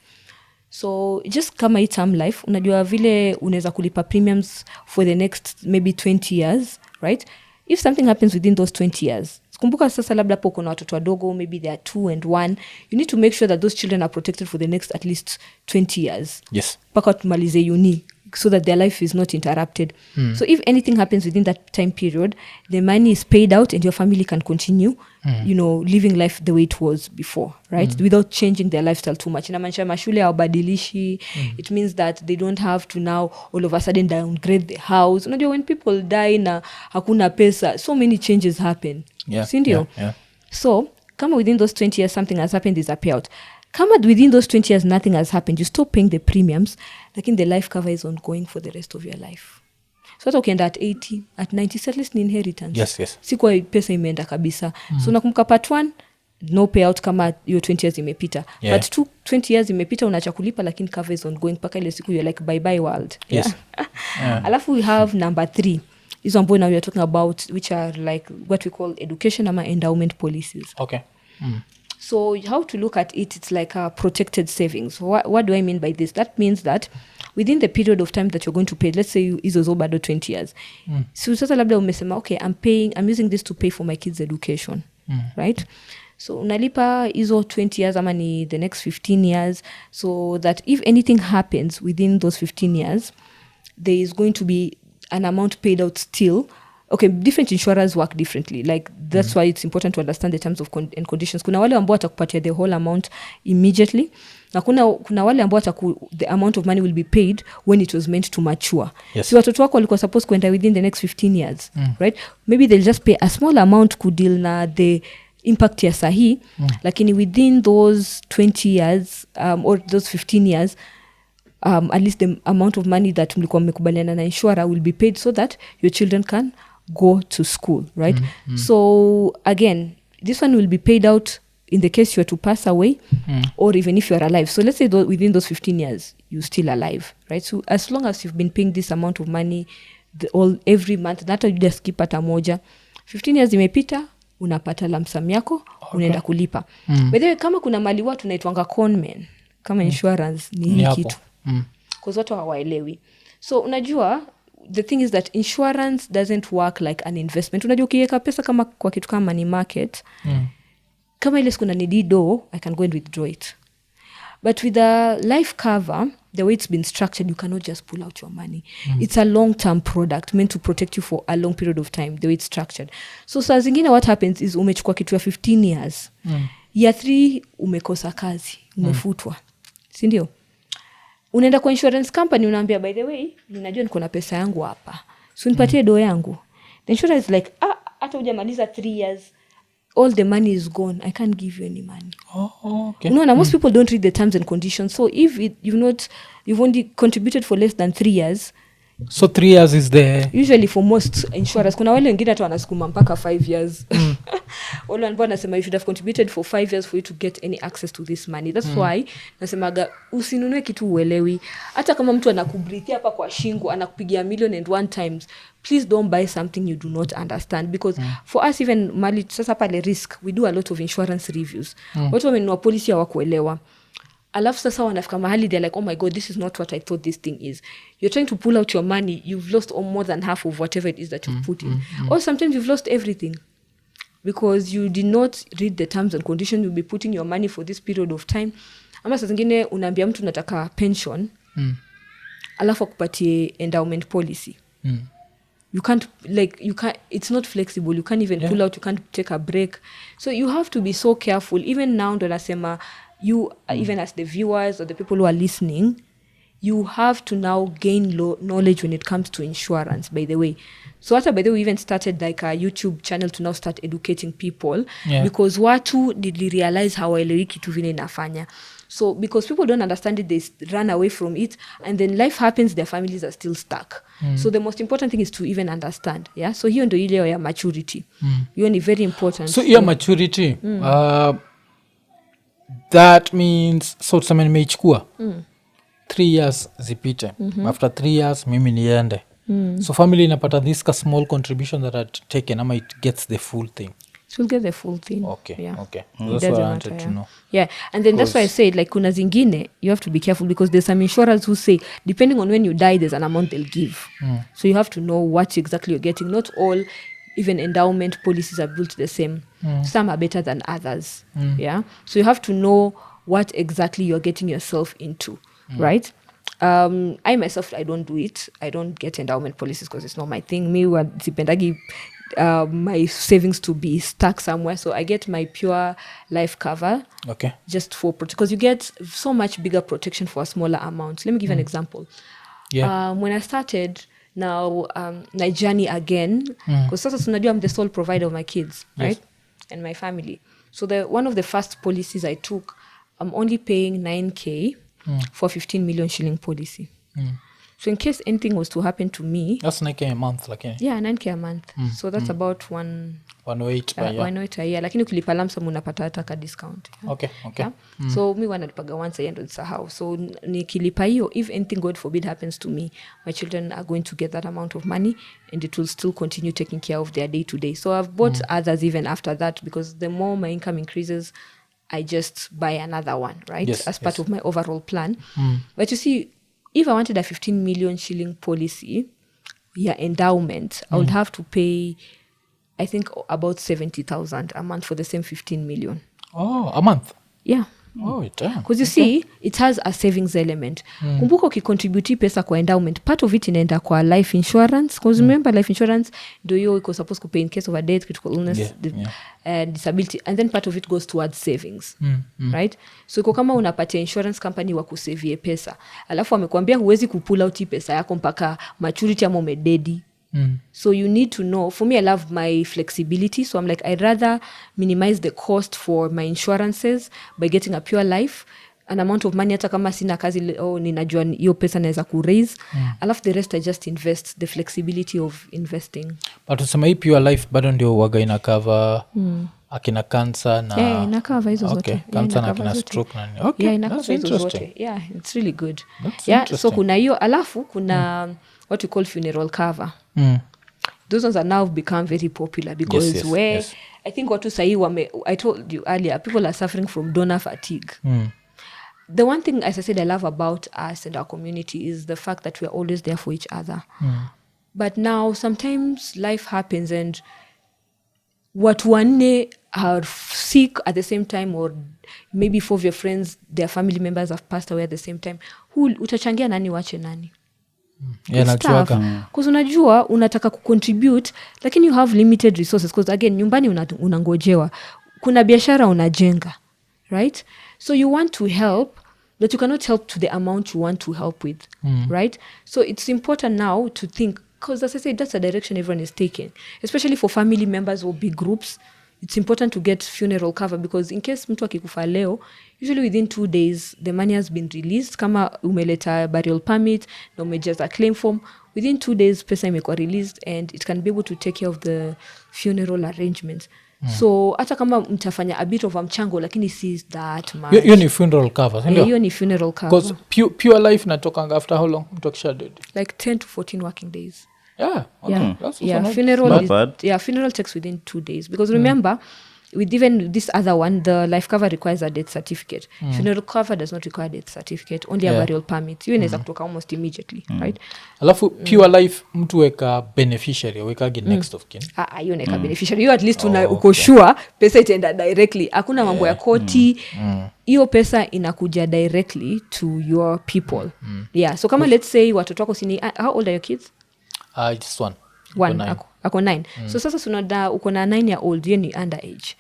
So just kama hii term life, unajua vile unaweza kulipa premiums for the next maybe 20 years, right? If something happens within those 20 years, kumbuka sasa labda hapo kuna watoto wadogo, maybe they are 2 and 1, you need to make sure that those children are protected for the next at least 20 years. Yes. Paka tumalize uni, so that their life is not interrupted. So if anything happens within that time period, the money is paid out and your family can continue, you know, living life the way it was before, right? Without changing their lifestyle too much. Inamaanisha mashule hawabadilishi. It means that they don't have to now all of a sudden downgrade the house. Unajua when people die na hakuna pesa, so many changes happen. Yeah. Sindio? Yeah. So, kama within those 20 years something has happened, there's a payout. Kama within those 20 years nothing has happened, you stop paying the premiums, lakini the life cover is ongoing for the rest of your life. So hata ukienda at 80, at 90, at least ni inheritance. Yes. Si kwa pesa imeenda kabisa. So nakumbuka part 1, no payout kama hiyo 20 years imepita. Yeah. But 20 years imepita unacha kulipa, lakini cover is ongoing paka ile siku you're like bye bye world. Yes. Yeah. Alafu we have number 3. Hizo ambayo now we are talking about, which are like what we call education ama endowment policies. Okay. So how to look at it, it's like a protected savings. What do I mean by this? That means that within the period of time that you're going to pay, let's say hizo zo bado 20 years. So sasa labda umesema, okay, I'm using this to pay for my kids' education, right? So unalipa hizo 20 years ama ni the next 15 years, so that if anything happens within those 15 years, there is going to be an amount paid out still okay, different insurers work differently, like that's why it's important to understand the terms of and conditions. Kuna wale ambao watakupatia the whole amount immediately, na kuna wale ambao the amount of money will be paid when it was meant to mature. Yes. Si watoto wako walikuwa supposed kuenda within the next 15 years, right? Maybe they'll just pay a small amount kudeal na the impact ya sahi, lakini within those 20 years or those 15 years, at least the amount of money that mlikuwa mmekubaliana na insurer will be paid so that your children can go to school, right? So again, this one will be paid out in the case you are to pass away, or even if you are alive. So let's say within those 15 years you're still alive, right? So as long as you've been paying this amount of money every month, nata just keep pata moja, 15 years imepita, unapata lamsam yako, unaenda kulipa. By the way, kama kuna mali watu naitwanga conmen kama insurance ni hii kitu, because watu hawaelewi. So unajua, the thing is that insurance doesn't work like an investment. Unajua ukiweka pesa kama kwa kitu kama money market, kama ile siku na nidido, I can go and withdraw it. But with a life cover, the way it's been structured, you cannot just pull out your money. It's a long-term product meant to protect you for a long period of time, the way it's structured. So saa zingine what happens is umechukua kitu ya 15 years. Year 3 umekosa kazi, umefutwa. Sindio? Unaenda kwa insurance company, unaambia, by the way, ninajua niko na pesa yangu hapa, so nipatie do yangu. The insurance is like, hata hujamaliza 3 years, all the money is gone, I can't give you any money. Okay. No, most people don't read the terms and conditions. So if you've only contributed for less than 3 years, so 3 years is the usually for most insurers. Kuna wale wengine hata wanasukuma mpaka 5 years. Wale ambao nasema you should have contributed for 5 years for you to get any access to this money. That's why nasemaga usinunue kitu uelewi. Hata kama mtu anakubritia hapa kwa shingo, anakupigia $1,000,001 times, please don't buy something you do not understand, because for us, even mali sasa pale risk, we do a lot of insurance reviews. Watu wamenunua policy hawakuelewa, alafu sasa wanafika mahali they're like, oh my god, this is not what I thought this thing is. You're trying to pull out your money, you've lost more than half of whatever it is that you've put in. Or sometimes you've lost everything because you did not read the terms and conditions. You'll be putting your money for this period of time. Ama saa zingine unaambia mtu nataka pension, alafu akupatie endowment policy. You can't, it's not flexible. You can't even pull out, you can't take a break. So you have to be so careful. Even now, ndo nasema, you, even as the viewers or the people who are listening, you have to now gain knowledge when it comes to insurance, by the way. So after, by the way, we even started like a YouTube channel to now start educating people, because watu did realize how hawaelewi kitu vile inafanya. So because people don't understand it, they run away from it, and then life happens, their families are still stuck. So the most important thing is to even understand. Yeah. So hiyo ndio ile ya maturity. Hiyo ni very important. So your maturity, that means, so tuseme nimeichukua 3 years zipite, after 3 years mimi niende, so family inapata this small contribution that I'd taken, ama it gets the full thing? So we'll get the full thing. Okay. It That's doesn't what I matter, wanted to know. Yeah, and then that's why I said, like, kuna zingine, you have to be careful, because there's some insurers who say, depending on when you die, there's an amount they'll give. So you have to know what exactly you're getting. Not all, even endowment policies are built the same. Some are better than others. Yeah. So you have to know what exactly you're getting yourself into, right? I myself, I don't do it. I don't get endowment policies because it's not my thing. Me, sipendagi my savings to be stuck somewhere. So I get my pure life cover. Okay. Just for because you get so much bigger protection for a smaller amount. Let me give an example. Yeah. When I started now my journey again, because I'm the sole provider of my kids, right? And my family. So one of the first policies I took, I'm only paying 9K for 15 million shilling policy. So in case anything was to happen to me, that's 9K a month, like yeah, 9K a month. So that's about 108 per year. 108 a year. Lakini ukilipa lamsa unapata hata ka discount. Yeah? Okay. Yeah? So mi wanalipaga once a year ndo nisahau. So nikilipa hiyo, if anything God forbid happens to me, my children are going to get that amount of money, and it will still continue taking care of their day to day. So I've bought others even after that, because the more my income increases, I just buy another one, right? As part of my overall plan. But you see, if I wanted a 15 million shilling policy, endowment, I would have to pay, I think, about 70,000 a month for the same 15 million. Oh, a month? Yeah. Because you see it has a savings element. Kumbuka ukicontribute pesa kwa endowment, part of it inaenda kwa life insurance, because remember life insurance ndio hiyo iko supposed to pay in case of a death, critical illness, disability, and then part of it goes towards savings. Right? So iko kama unapatia insurance company wa kusavie pesa, alafu amekwambia huwezi kupull out pesa yako mpaka maturity ama umededi. So you need to know. For me, I love my flexibility, so I'm like, I'd rather minimize the cost for my insurances by getting a pure life, an amount of money hata kama sina kazi ninajua hiyo pesa naweza kuraise, alafu the rest I just invest, the flexibility of investing. But usema hii pure life bado ndio waga ina cover akina cancer na ina cover hizo zote. Cancer na akina stroke na nini. Okay, ina cover hizo zote. It's really good. So kuna hiyo, alafu kuna what we call funeral cover. Those ones are now become very popular because I think watu sahi I told you earlier, people are suffering from donor fatigue. The one thing, as I said, I love about us and our community is the fact that we are always there for each other. But now sometimes life happens and watu wanne are sick at the same time, or maybe 4 of your friends, their family members have passed away at the same time. Utachangia nani wache nani? Because unajua unataka kucontribute lakini you have limited resources, because again nyumbani unangojewa, kuna biashara unajenga, right? So you want to help but you cannot help to the amount you want to help with. Right? So it's important now to think, because as I said, that's the direction everyone is taking, especially for family members or big groups. It's important to get funeral cover, because in case mtu akikufa leo, usually within 2 days the money has been released. Kama umeleta burial permit na umejaza claim form, within 2 days pesa imekuwa released and it can be able to take care of the funeral arrangements. So hata kama mtafanya a bit of a mchango lakini si that much. Hiyo ni funeral cover, ndio? Hiyo ni funeral cover. Because pure life natokanga after how long mtu akisha dead? Like 10 to 14 working days. That's funeral takes within 2 days, because remember with even this other one, the life cover requires a death certificate. Funeral cover does not require a death certificate, only a burial permit. Hiyo inaweza kutoka almost immediately. Right? Alafu pure life mtu weka beneficiary, weka next of kin. Hiyo neka beneficiary. You at least uko sure pesa itaenda directly, hakuna mambo ya koti. Hiyo pesa inakuja directly to your people. So kama let's say watoto wako sini, how old are your kids? Just one. Ako 9. So sasa sunada uko na 9-year-old, yeye ni underage.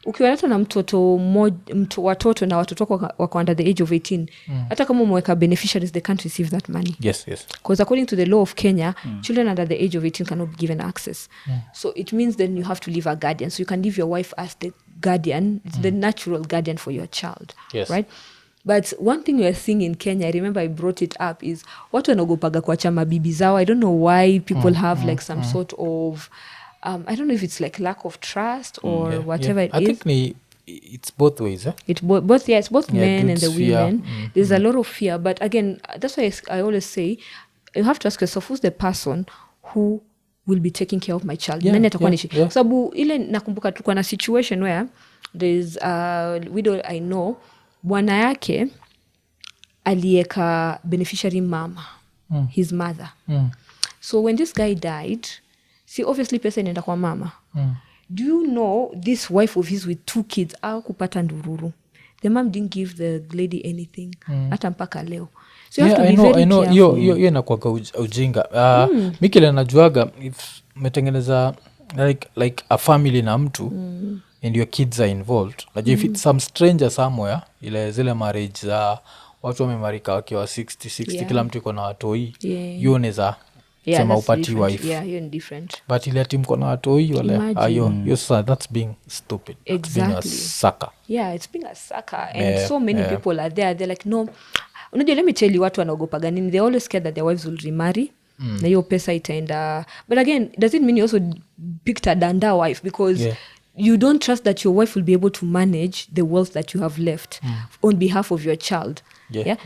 Ukiwaleta na watoto na watoto wako under the age of 18, hata kama umeweka beneficiaries, they can't receive that money. Yes. Because according to the law of Kenya, children under the age of 18 cannot be given access. So it means then you have to leave a guardian. So you can leave your wife as the guardian, the natural guardian for your child. Right? But one thing we are seeing in Kenya, I remember I brought it up, is watu wanagopaga kuacha mabibi zao. I don't know why people have like some sort of, I don't know if it's like lack of trust or whatever it is. I think it's both ways. It's both men and the women. There's a lot of fear. But again, that's why I always say, you have to ask yourself, who's the person who will be taking care of my child? Nani atakuwa nishi? Sababu ile nakumbuka tulikuwa na situation where there's a widow I know, bwana yake alieka beneficiary mama, his mother. So when this guy died, see obviously pesa inaenda kwa mama. Do you know this wife of his with 2 kids kupata ndururu? The mom didn't give the lady anything hata mpaka leo. So you have to be very careful. Hiyo inakuwa ujinga. Mikile najuaga if metengeneza like a family na mtu and your kids are involved. Like if it's some stranger somewhere, ile zile marriage za watu wamemarika wakiwa 60 kila mtu iko na watoi, hiyo unaweza sema upati wife. Hiyo ni different. But ile ati mko na watoi wale hiyo that's being stupid. Exactly. It's being a sucker. It's being a sucker. And so many people are there, they're like, no. Unajua, let me tell you, watu wanaogopaga nini, they're always scared that their wives will remarry. Na hiyo pesa itaenda. But again, does it mean you also picked a danda wife? Because you don't trust that your wife will be able to manage the wealth that you have left on behalf of your child.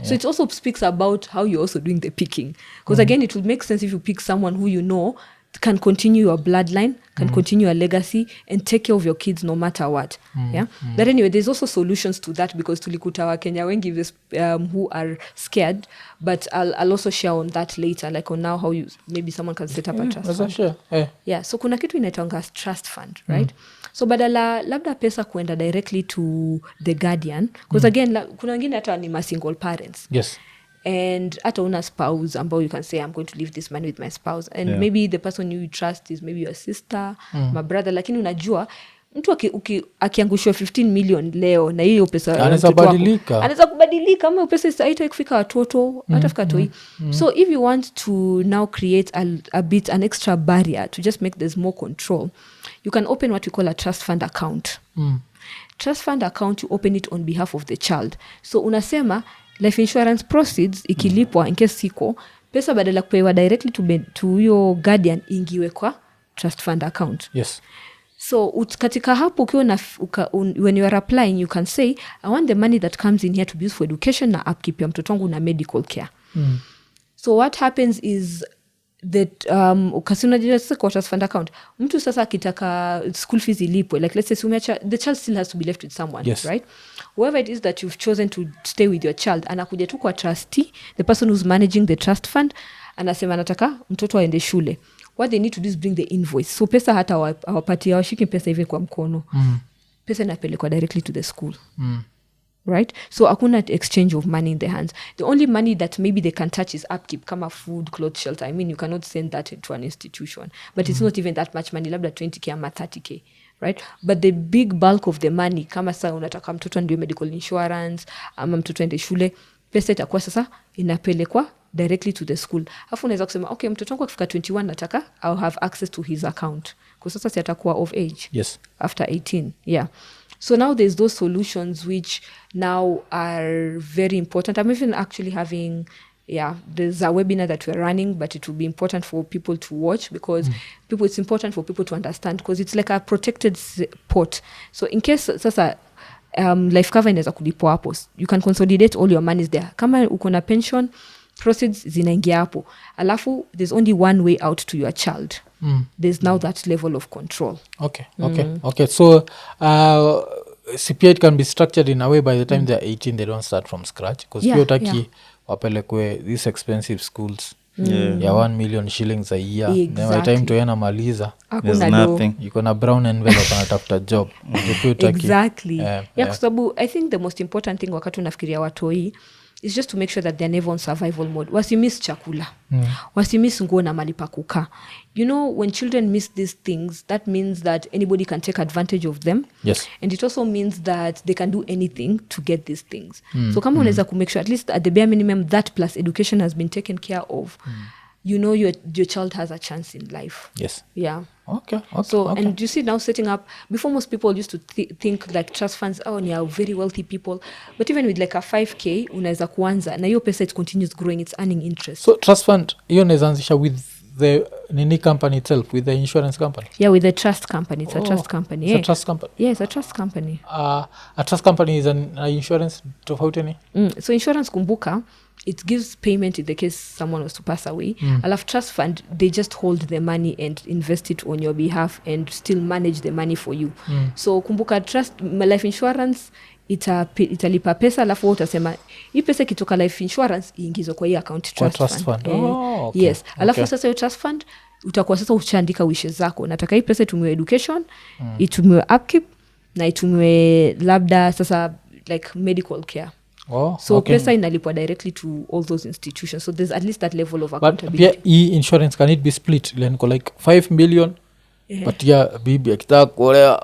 So it also speaks about how you're also doing the picking. Because again, it will make sense if you pick someone who you know can continue your bloodline, can continue your legacy, and take care of your kids no matter what. Yeah. But anyway, there's also solutions to that, because tulikuta wa Kenya wengi who are scared. But I'll also share on that later, like on now how maybe someone can set up a trust fund. Sure. Yeah. So kuna kitu inaitanga trust fund, right? So badala labda pesa kuenda directly to the guardian, because again kuna wengine hata ni ma single parents. Yes. And hata una spouse ambao you can say I'm going to leave this money with my spouse, and maybe the person you trust is maybe your sister, my brother, lakini unajua mtu akiangushwa 15 million leo na hiyo pesa anaweza kubadilika, ama pesa haita kufika watoto hata fika toi. So if you want to now create a bit an extra barrier to just make there's more control, you can open what we call a trust fund account. Trust fund account, you open it on behalf of the child. So unasema life insurance proceeds ikilipwa in case siko pesa, badala kupewa directly to your guardian, ingiwe kwa trust fund account. Yes. So katika hapo ukiwa when you are applying, you can say I want the money that comes in here to be used for education na upkeep ya mtoto wangu na medical care. So what happens is that ukasina sasa kwa trust fund account, mtu sasa akitaka school fees ilipwe, like let's say the child still has to be left with someone, right? Whoever it is that you've chosen to stay with your child, anakuja tu kwa trustee, the person who's managing the trust fund, anasema nataka mtoto aende shule. What they need to do is bring the invoice. So pesa hata hawapati, hawashiki pesa hivi kwa mkono. Pesa inapelekwa directly to the school. Right? So hakuna exchange of money in their hands. The only money that maybe they can touch is upkeep, kama food, clothes, shelter. I mean, you cannot send that to an institution. But it's not even that much money, labda 20k ama 30k. Right? But the big bulk of the money, kama sasa unataka mtoto andio medical insurance, ama mtoto ende shule, pesa itakuwa sasa inapelekwa directly to the school. Hafu unaweza kusema, okay, mtoto wangu akifika 21 nataka I'll have access to his account. Kwa sasa si atakuwa of age. Yes. After 18. Yeah. So now there's those solutions which now are very important. I'm even actually having, there's a webinar that we're running, but it will be important for people to watch, because it's important for people to understand, because it's like a protected pot. So in case sasa life cover inaweza kulipwa hapo, you can consolidate all your monies there. Kama uko na pension, proceeds zinaingia hapo. Alafu there's only one way out to your child. There's now that level of control. Okay. So CPA can be structured in a way by the time they're 18, they don't start from scratch, because pia utaki wapelekwe these expensive schools ya 1 million shillings a year. Exactly. Then by the time toyana maliza there's nothing. You can a brown envelope anatafuta job. Exactly. Kwa sababu I think the most important thing wakati unafikiria watoi is just to make sure that they're never on survival mode. Wasimiss chakula. Wasimiss nguo na mali pa kukaa. You know, when children miss these things, that means that anybody can take advantage of them. Yes. And it also means that they can do anything to get these things. So kama unaweza kumake sure at least at the bare minimum that plus education has been taken care of, you know your child has a chance in life. Yes. Yeah. Okay. So, and you see now setting up, before most people used to think like trust funds, they are very wealthy people. But even with like a 5K, unaweza kuanza, na hiyo pesa it continues growing, it's earning interest. So trust fund, hiyo naanzisha with the Nini company itself, with the insurance company? Yeah, with the trust company. It's a trust company. It's a trust company? Yeah, it's a trust company. A trust company is an insurance tofauti ni? So insurance, kumbuka, it gives payment in the case someone was to pass away. Alafu trust fund, they just hold the money and invest it on your behalf and still manage the money for you. So kumbuka, life insurance, italipa pesa, alafu utasema hii pesa kitoka life insurance iingizwe kwa hii account trust fund. Okay. Yes. Alafu sasa hiyo trust fund utakuwa sasa ushaandika wishes zako. Nataka hii pesa itumiwe education, itumiwe upkeep, na itumiwe labda sasa like medical care. So pesa inalipwa directly to all those institutions. So there's at least that level of accountability. But pia insurance can it be split? Like 5 million but bibi akitaka kuolea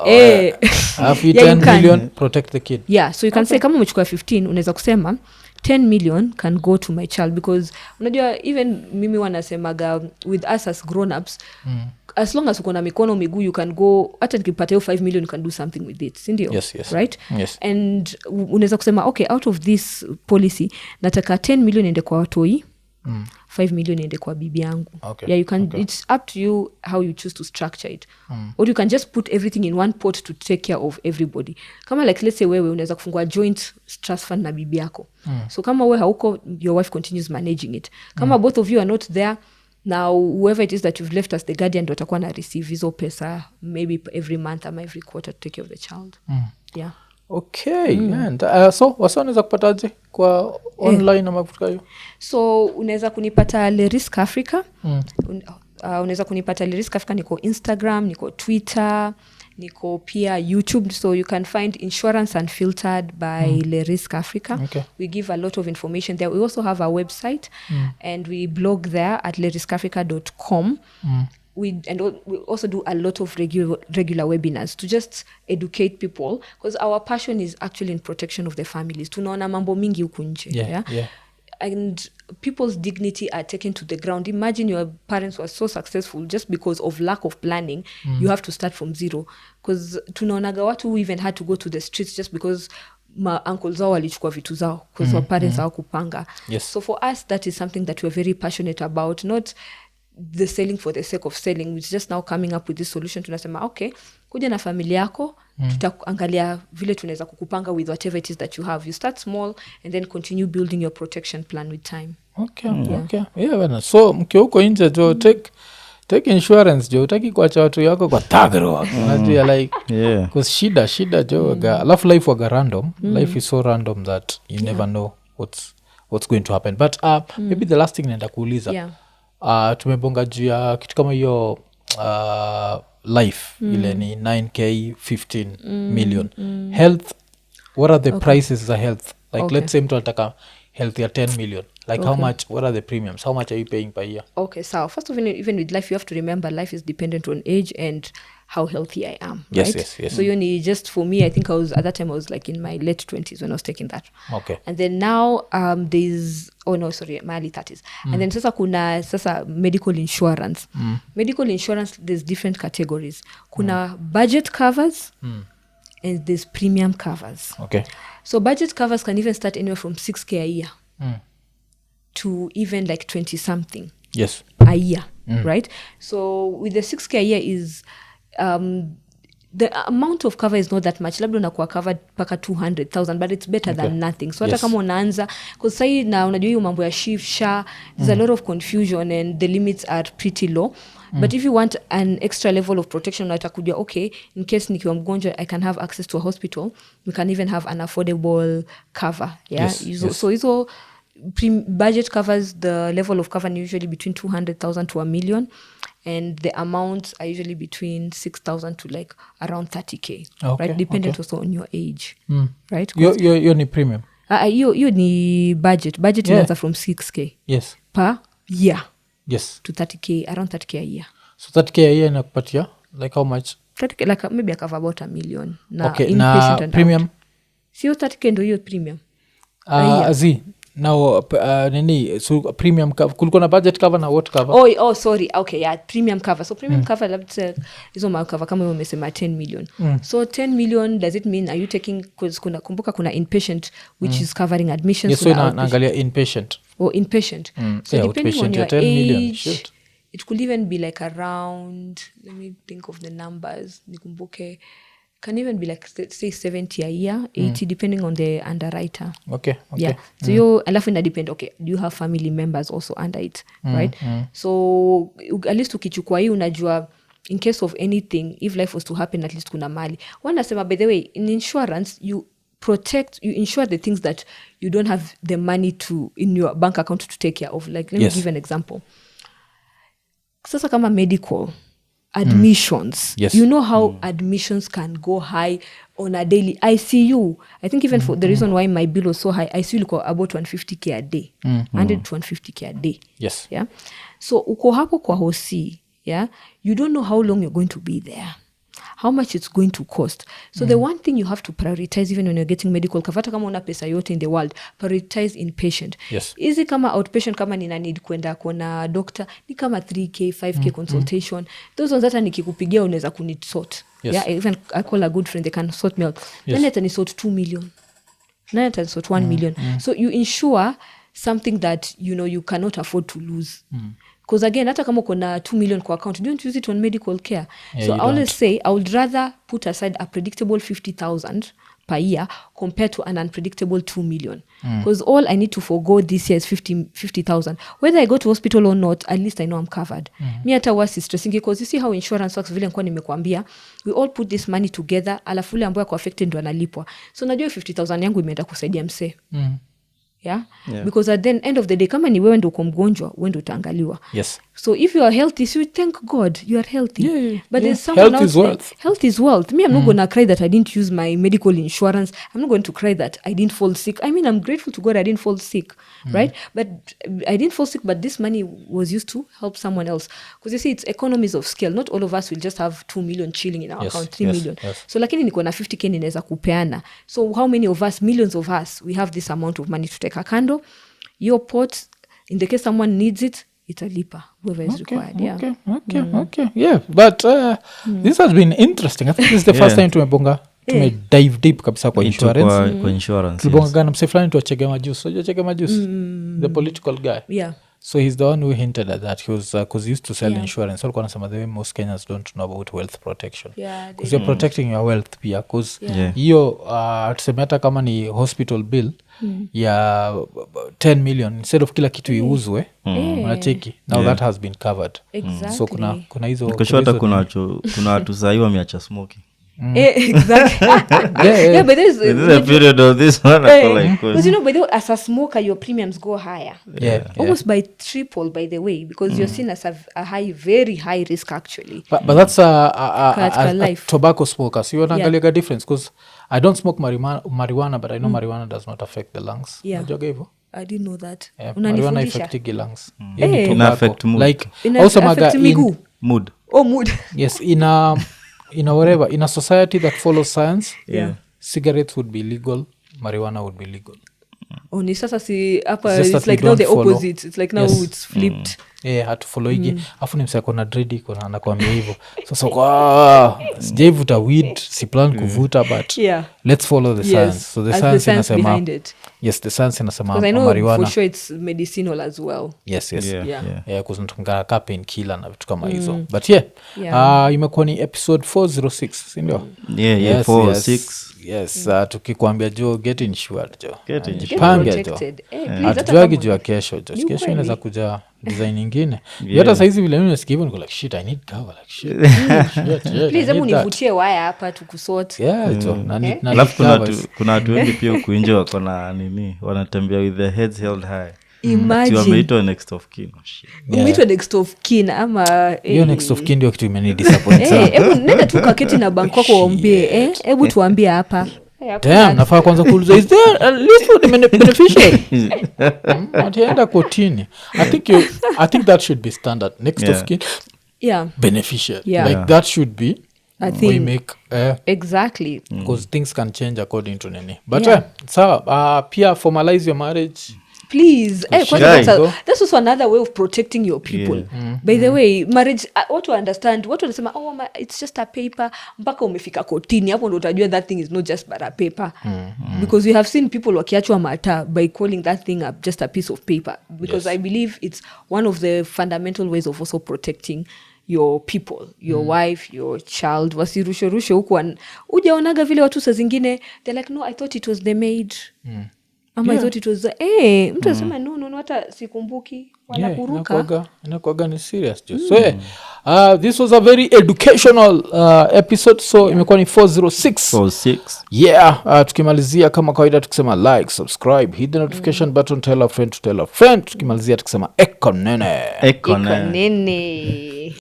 afu 10 million protect the kid. Yeah, so you can say kama umechukua 15 unaweza kusema 10 million can go to my child, because unajua even mimi wanasemaga with us as grown ups, as long as uko na mikono miguu you can go, hata nikipata hiyo 5 million you can do something with it, si ndio? Yes. Right? Yes. And unaweza kusema okay, out of this policy nataka 10 million ende kwa watoi, 5 million ende kwa bibi yangu. Yeah, you can, it's up to you how you choose to structure it. Or you can just put everything in one pot to take care of everybody. Kama like let's say wewe unaweza kufungua joint trust fund na bibi yako. So kama wewe hauko, your wife continues managing it. Kama both of you are not there, now whoever it is that you've left as the guardian ndo atakuwa na receive hizo pesa maybe every month ama every quarter to take care of the child. Yeah. Okay. And, so wasa unaweza kupataje kwa online ama kutoka hiyo? So unaweza kunipata Le Risk Africa. Unaweza kunipata Le Risk Africa, niko Instagram, niko Twitter, niko pia YouTube. So you can find Insurance Unfiltered by Le Risk Africa. Okay. We give a lot of information there. We also have a website and we blog there at leriskafrica.com. We also do a lot of regular webinars to just educate people, because our passion is actually in protection of the families. Tunaona mambo mingi huku nje. Yeah. And people's dignity are taken to the ground. Imagine your parents were so successful just because of lack of planning. You have to start from zero. Because tunaonaga watu who even had to go to the streets just because uncle zao walichukua vitu zao because our parents hawakupanga. Yes. So for us, that is something that we're very passionate about. Not the selling for the sake of selling. We're just now coming up with this solution. Tunasema, okay, kuja na familia yako, tutaangalia vile tunaweza kukupanga with whatever it is that you have. You start small and then continue building your protection plan with time. Okay. Yeah, bana. So mkiwa huko nje jo, take insurance jo, utaki kuacha watu yako kwa tagro. Unajua like cause shida jo, alafu life waga random. Life is so random that you never know what's going to happen. But maybe the last thing naenda kuuliza. Tumebonga juu ya kitu kama hiyo life ile ni 9k 15 million. Health, what are the prices za health? Like let's say mtu anataka health ya 10 million. Like how much, what are the premiums? How much are you paying per year? Okay, so first of all, even with life, you have to remember life is dependent on age and how healthy I am. Yes, right? yes. So you need, just for me, I think at that time I was like in my late 20s when I was taking that. Okay. And then now there's my early 30s. And then sasa medical insurance. Medical insurance, there's different categories. Kuna budget covers and there's premium covers. Okay. So budget covers can even start anywhere from 6k a year to even like 20 something. Yes. A year, right? So with the 6k a year is the amount of cover is not that much. Labda unakuwa covered paka 200,000, but it's better than nothing. So hata kama unaanza, because sai na unajua hiyo mambo ya SHA, there's a lot of confusion and the limits are pretty low. But if you want an extra level of protection, unatakuja, okay, in case nikiwa mgonjwa, I can have access to a hospital. We can even have an affordable cover. Yeah. Yes. So hizo budget covers, the level of cover usually between 200,000 to $1 million, and the amounts are usually between 6,000 to like around 30k. Okay, right, dependent also on your age. Right, you ni premium. You ni budget inaanza from 6k yes per year yes to 30k, around 30k a year. So 30k a year inakupatia like how much? 30k, like maybe I cover about $1 million na okay, inpatient na and premium out. Sio 30k ndo hiyo premium. Azi now nini, so premium cover kulikuwa na budget cover na what cover? Sorry, okay, yeah, premium cover. So premium cover, let's say hizo ma cover kama umesema 10 million. So 10 million, does it mean are you taking, cause kuna inpatient which is covering admissions? Yes, so naangalia inpatient or inpatient. So yeah, depending on your 10 million, age, shit. it could even be like around, let me think of the numbers, nikumbuke, can even be like say 70 a year, 80 depending on the underwriter. Okay. Yeah. So you alafu ina depend, okay, do you have family members also under it, right? So at least ukichukua hii unajua in case of anything, if life was to happen, at least kuna mali. Wanasema, by the way, in insurance you insure the things that you don't have the money to in your bank account to take care of. Like let me give an example. Sasa kama medical admissions, you know how admissions can go high on a daily. ICU, I think even for the reason why my bill was so high, ICU liko about 150k a day, 100 to 150k a day. Yes. Yeah. So uko hapo kwa hosi, yeah, you don't know how long you're going to be there, how much it's going to cost. So the one thing you have to prioritize even when you're getting medical cover, hata kama una pesa yote in the world, prioritize inpatient. Yes. Easy kama outpatient, kama nina need kwenda kuona doctor, ni kama 3k 5k consultation. Those ones hata nikikupigia unaweza kunisort. Yes. Yeah, even I call a good friend, they can sort me out. Then hata ni sort 2 million. Then hata sort 1 million. So you insure something that you know you cannot afford to lose. because again hata kama uko na 2 million kwa account, don't use it on medical care. Yeah, So you I always say I would rather put aside a predictable 50,000 per year compared to an unpredictable 2 million, because all I need to forgo this year is 50,000. Whether I go to hospital or not, at least I know I'm covered. Me hata wasi stressing, because you see how insurance works, vile nikuwa nimekwambia, we all put this money together, alafu ule ambaye kwa affected ndo analipwa. So najua 50,000 yangu imeenda kusaidia msee. Yeah? Because at the end of the day, kama ni wewe ndo uko mgonjwa, wewe ndo utaangaliwa. Yes. So if you are healthy, so thank God you are healthy. But there's someone someone health is wealth. Health is wealth. Me, I'm not gonna cry that I didn't use my medical insurance. I'm not going to cry that I didn't fall sick. I mean, I'm grateful to God I didn't fall sick, right? But I didn't fall sick, but this money was used to help someone else. Because you see, it's economies of scale. Not all of us will just have 2 million chilling in our account, 3 million. So lakini niko na 50k ninaweza kupeana. So how many of us, millions of us, we have this amount of money to take a kando? Your pot, in the case someone needs it, italipa whoever is required. Okay. Yeah, but this has been interesting. I think this is the first time tumebonga dive deep kabisa kwa insurance. Kwa insurance. Tulibonga na mse fulani tu Chege Majus. So Chege Majus, the political guy. Yeah. So he's the one who hinted at that. He was because he used to sell insurance. Alikuwa anasema the way most Kenyans don't know about wealth protection. Because you're protecting your wealth pia. Because hiyo tuseme hata kama ni hospital bill ya 10 million instead of kila kitu iuzwe, unacheki. Now that has been covered. Exactly. So kuna hizo Kushota kuna watu sahi wameacha smoking. Exactly. But there's a period of this one because you know, as a smoker your premiums go higher. Almost by triple, by the way, because you're seen as a very high risk actually. But that's a tobacco smoker. So you want difference, because I don't smoke marijuana, but I know marijuana does not affect the lungs. I didn't know that. Marijuana affecting lungs. In affect mood. Like also in mood. Mood. Yes, in whatever, in a society that follows science, cigarettes would be legal, marijuana would be legal. Ni sasa si hapa, it's like now the opposite. It's like now it's flipped. Hatufolloigi afu ni msako na dredi kuna anakuambia hivyo. Sasa kwa sijaivuta weed, si plan kuvuta, but let's follow the science. So the science inasema behind it. Yes, the science inasema marijuana. Because I know for sure it's medicinal as well. Yes. Because natumika ka pain killer na vitu kama hizo. But imekuwa ni episode 406, si ndio? 406. Yes, tukikwambia jo get insured jo. Jipange jo. Hatujuagi juu ya kesho jo. Kesho inaweza kuja design nyingine. Hata saizi vile mimi nasikia hivyo niko like shit, I need cover like shit. Please hebu nivutie waya hapa tukusort. Alafu kuna watu wengi pia huku nje wako na nini, wanatembea with their heads held high. Imagine. Wameitwa next of kin. Umeitwa next of kin ama hiyo next of kin ndio kitu imeni disappoint sana. Hebu nenda tu kaketi na bank wako waambie hebu tuambie hapa. Damn, nafaa kwanza kuuliza is there a list of the beneficiaries? Atienda kotini. I think that should be standard. Next of kin. Beneficiary. Like that should be I think we make exactly, because things can change according to nini. But pia formalize your marriage. Please. That's also another way of protecting your people. By the way, marriage, what to understand, what wanasema it's just a paper, mpaka umefika kotini hapo ndo utajua that thing is not just but a paper. Because we have seen people wakiachwa mata by calling that thing just a piece of paper, because I believe it's one of the fundamental ways of also protecting your people, your wife, your child. Wasirushe huku ujaonaga vile watu saa zingine they're like, no, I thought it was the maid. Ama I thought it was mtu anasema no, hata sikumbuki, wanakuruka. Inakuaga ni serious jo. So this was a very educational episode. So imekuwa ni 406. Tukimalizia kama kawaida tukisema like, subscribe, hit the notification button, tell a friend to tell a friend. Tukimalizia tukisema Iko Nini. Iko Nini.